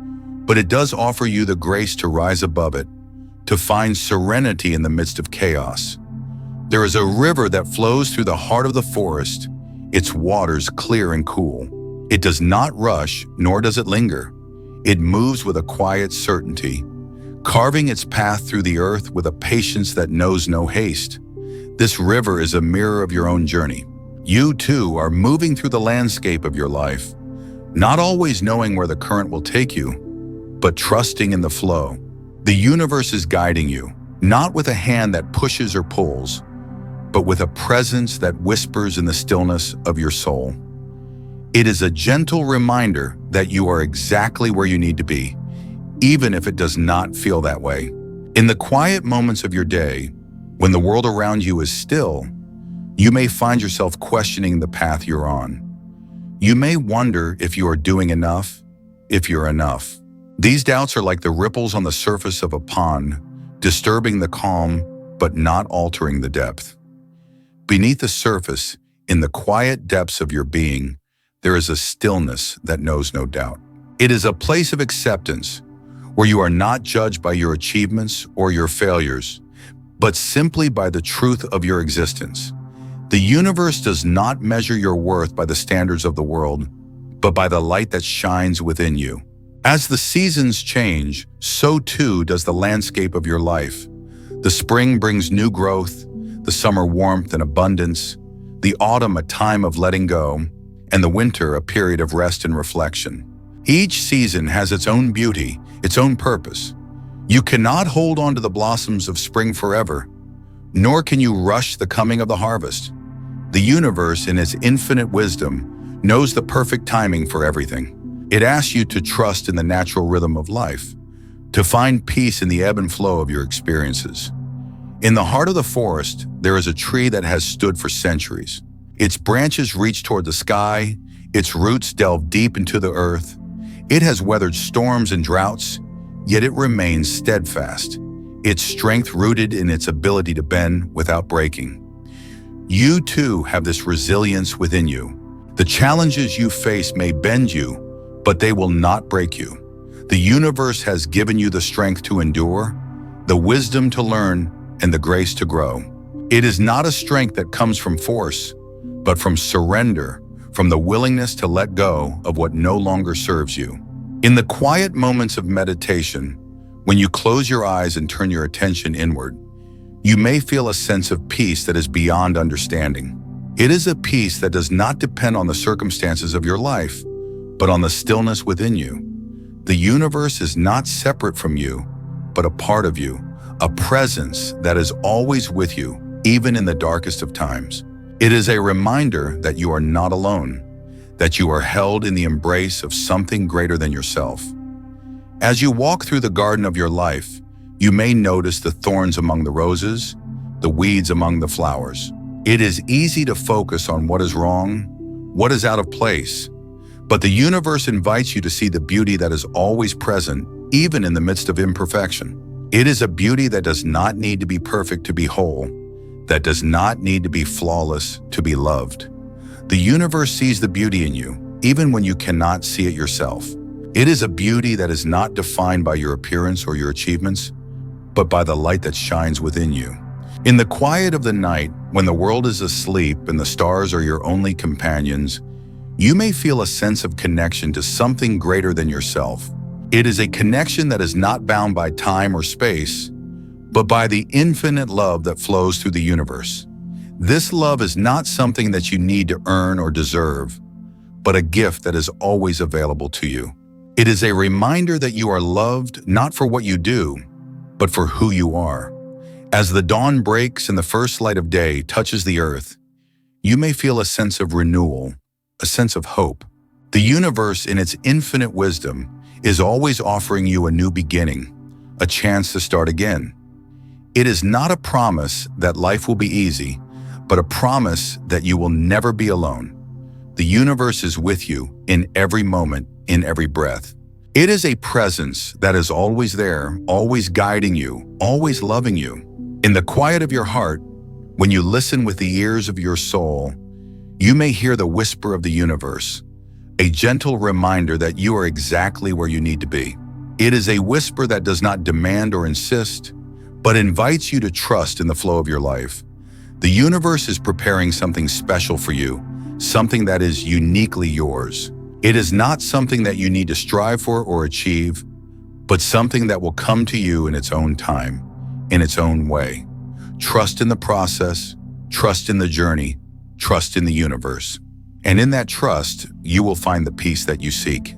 but it does offer you the grace to rise above it, to find serenity in the midst of chaos. There is a river that flows through the heart of the forest, its waters clear and cool. It does not rush, nor does it linger. It moves with a quiet certainty, carving its path through the earth with a patience that knows no haste. This river is a mirror of your own journey. You too are moving through the landscape of your life, not always knowing where the current will take you, but trusting in the flow. The universe is guiding you, not with a hand that pushes or pulls, but with a presence that whispers in the stillness of your soul. It is a gentle reminder that you are exactly where you need to be, even if it does not feel that way. In the quiet moments of your day, when the world around you is still, you may find yourself questioning the path you're on. You may wonder if you are doing enough, if you're enough. These doubts are like the ripples on the surface of a pond, disturbing the calm, but not altering the depth. Beneath the surface, in the quiet depths of your being, there is a stillness that knows no doubt. It is a place of acceptance where you are not judged by your achievements or your failures, but simply by the truth of your existence. The universe does not measure your worth by the standards of the world, but by the light that shines within you. As the seasons change, so too does the landscape of your life. The spring brings new growth, the summer warmth and abundance, the autumn a time of letting go, and the winter a period of rest and reflection. Each season has its own beauty, its own purpose. You cannot hold on to the blossoms of spring forever, nor can you rush the coming of the harvest. The universe, in its infinite wisdom, knows the perfect timing for everything. It asks you to trust in the natural rhythm of life, to find peace in the ebb and flow of your experiences. In the heart of the forest, there is a tree that has stood for centuries. Its branches reach toward the sky, its roots delve deep into the earth. It has weathered storms and droughts, yet it remains steadfast, its strength rooted in its ability to bend without breaking. You too have this resilience within you. The challenges you face may bend you, but they will not break you. The universe has given you the strength to endure, the wisdom to learn, and the grace to grow. It is not a strength that comes from force, but from surrender, from the willingness to let go of what no longer serves you. In the quiet moments of meditation, when you close your eyes and turn your attention inward, you may feel a sense of peace that is beyond understanding. It is a peace that does not depend on the circumstances of your life, but on the stillness within you. The universe is not separate from you, but a part of you, a presence that is always with you, even in the darkest of times. It is a reminder that you are not alone, that you are held in the embrace of something greater than yourself. As you walk through the garden of your life, you may notice the thorns among the roses, the weeds among the flowers. It is easy to focus on what is wrong, what is out of place, but the universe invites you to see the beauty that is always present, even in the midst of imperfection. It is a beauty that does not need to be perfect to be whole, that does not need to be flawless to be loved. The universe sees the beauty in you, even when you cannot see it yourself. It is a beauty that is not defined by your appearance or your achievements, but by the light that shines within you. In the quiet of the night, when the world is asleep and the stars are your only companions, you may feel a sense of connection to something greater than yourself. It is a connection that is not bound by time or space, but by the infinite love that flows through the universe. This love is not something that you need to earn or deserve, but a gift that is always available to you. It is a reminder that you are loved not for what you do, but for who you are. As the dawn breaks and the first light of day touches the earth, you may feel a sense of renewal, a sense of hope. The universe, in its infinite wisdom, is always offering you a new beginning, a chance to start again. It is not a promise that life will be easy, but a promise that you will never be alone. The universe is with you in every moment, in every breath. It is a presence that is always there, always guiding you, always loving you. In the quiet of your heart, when you listen with the ears of your soul, you may hear the whisper of the universe, a gentle reminder that you are exactly where you need to be. It is a whisper that does not demand or insist, but invites you to trust in the flow of your life. The universe is preparing something special for you, something that is uniquely yours. It is not something that you need to strive for or achieve, but something that will come to you in its own time, in its own way. Trust in the process, trust in the journey, trust in the universe. And in that trust, you will find the peace that you seek.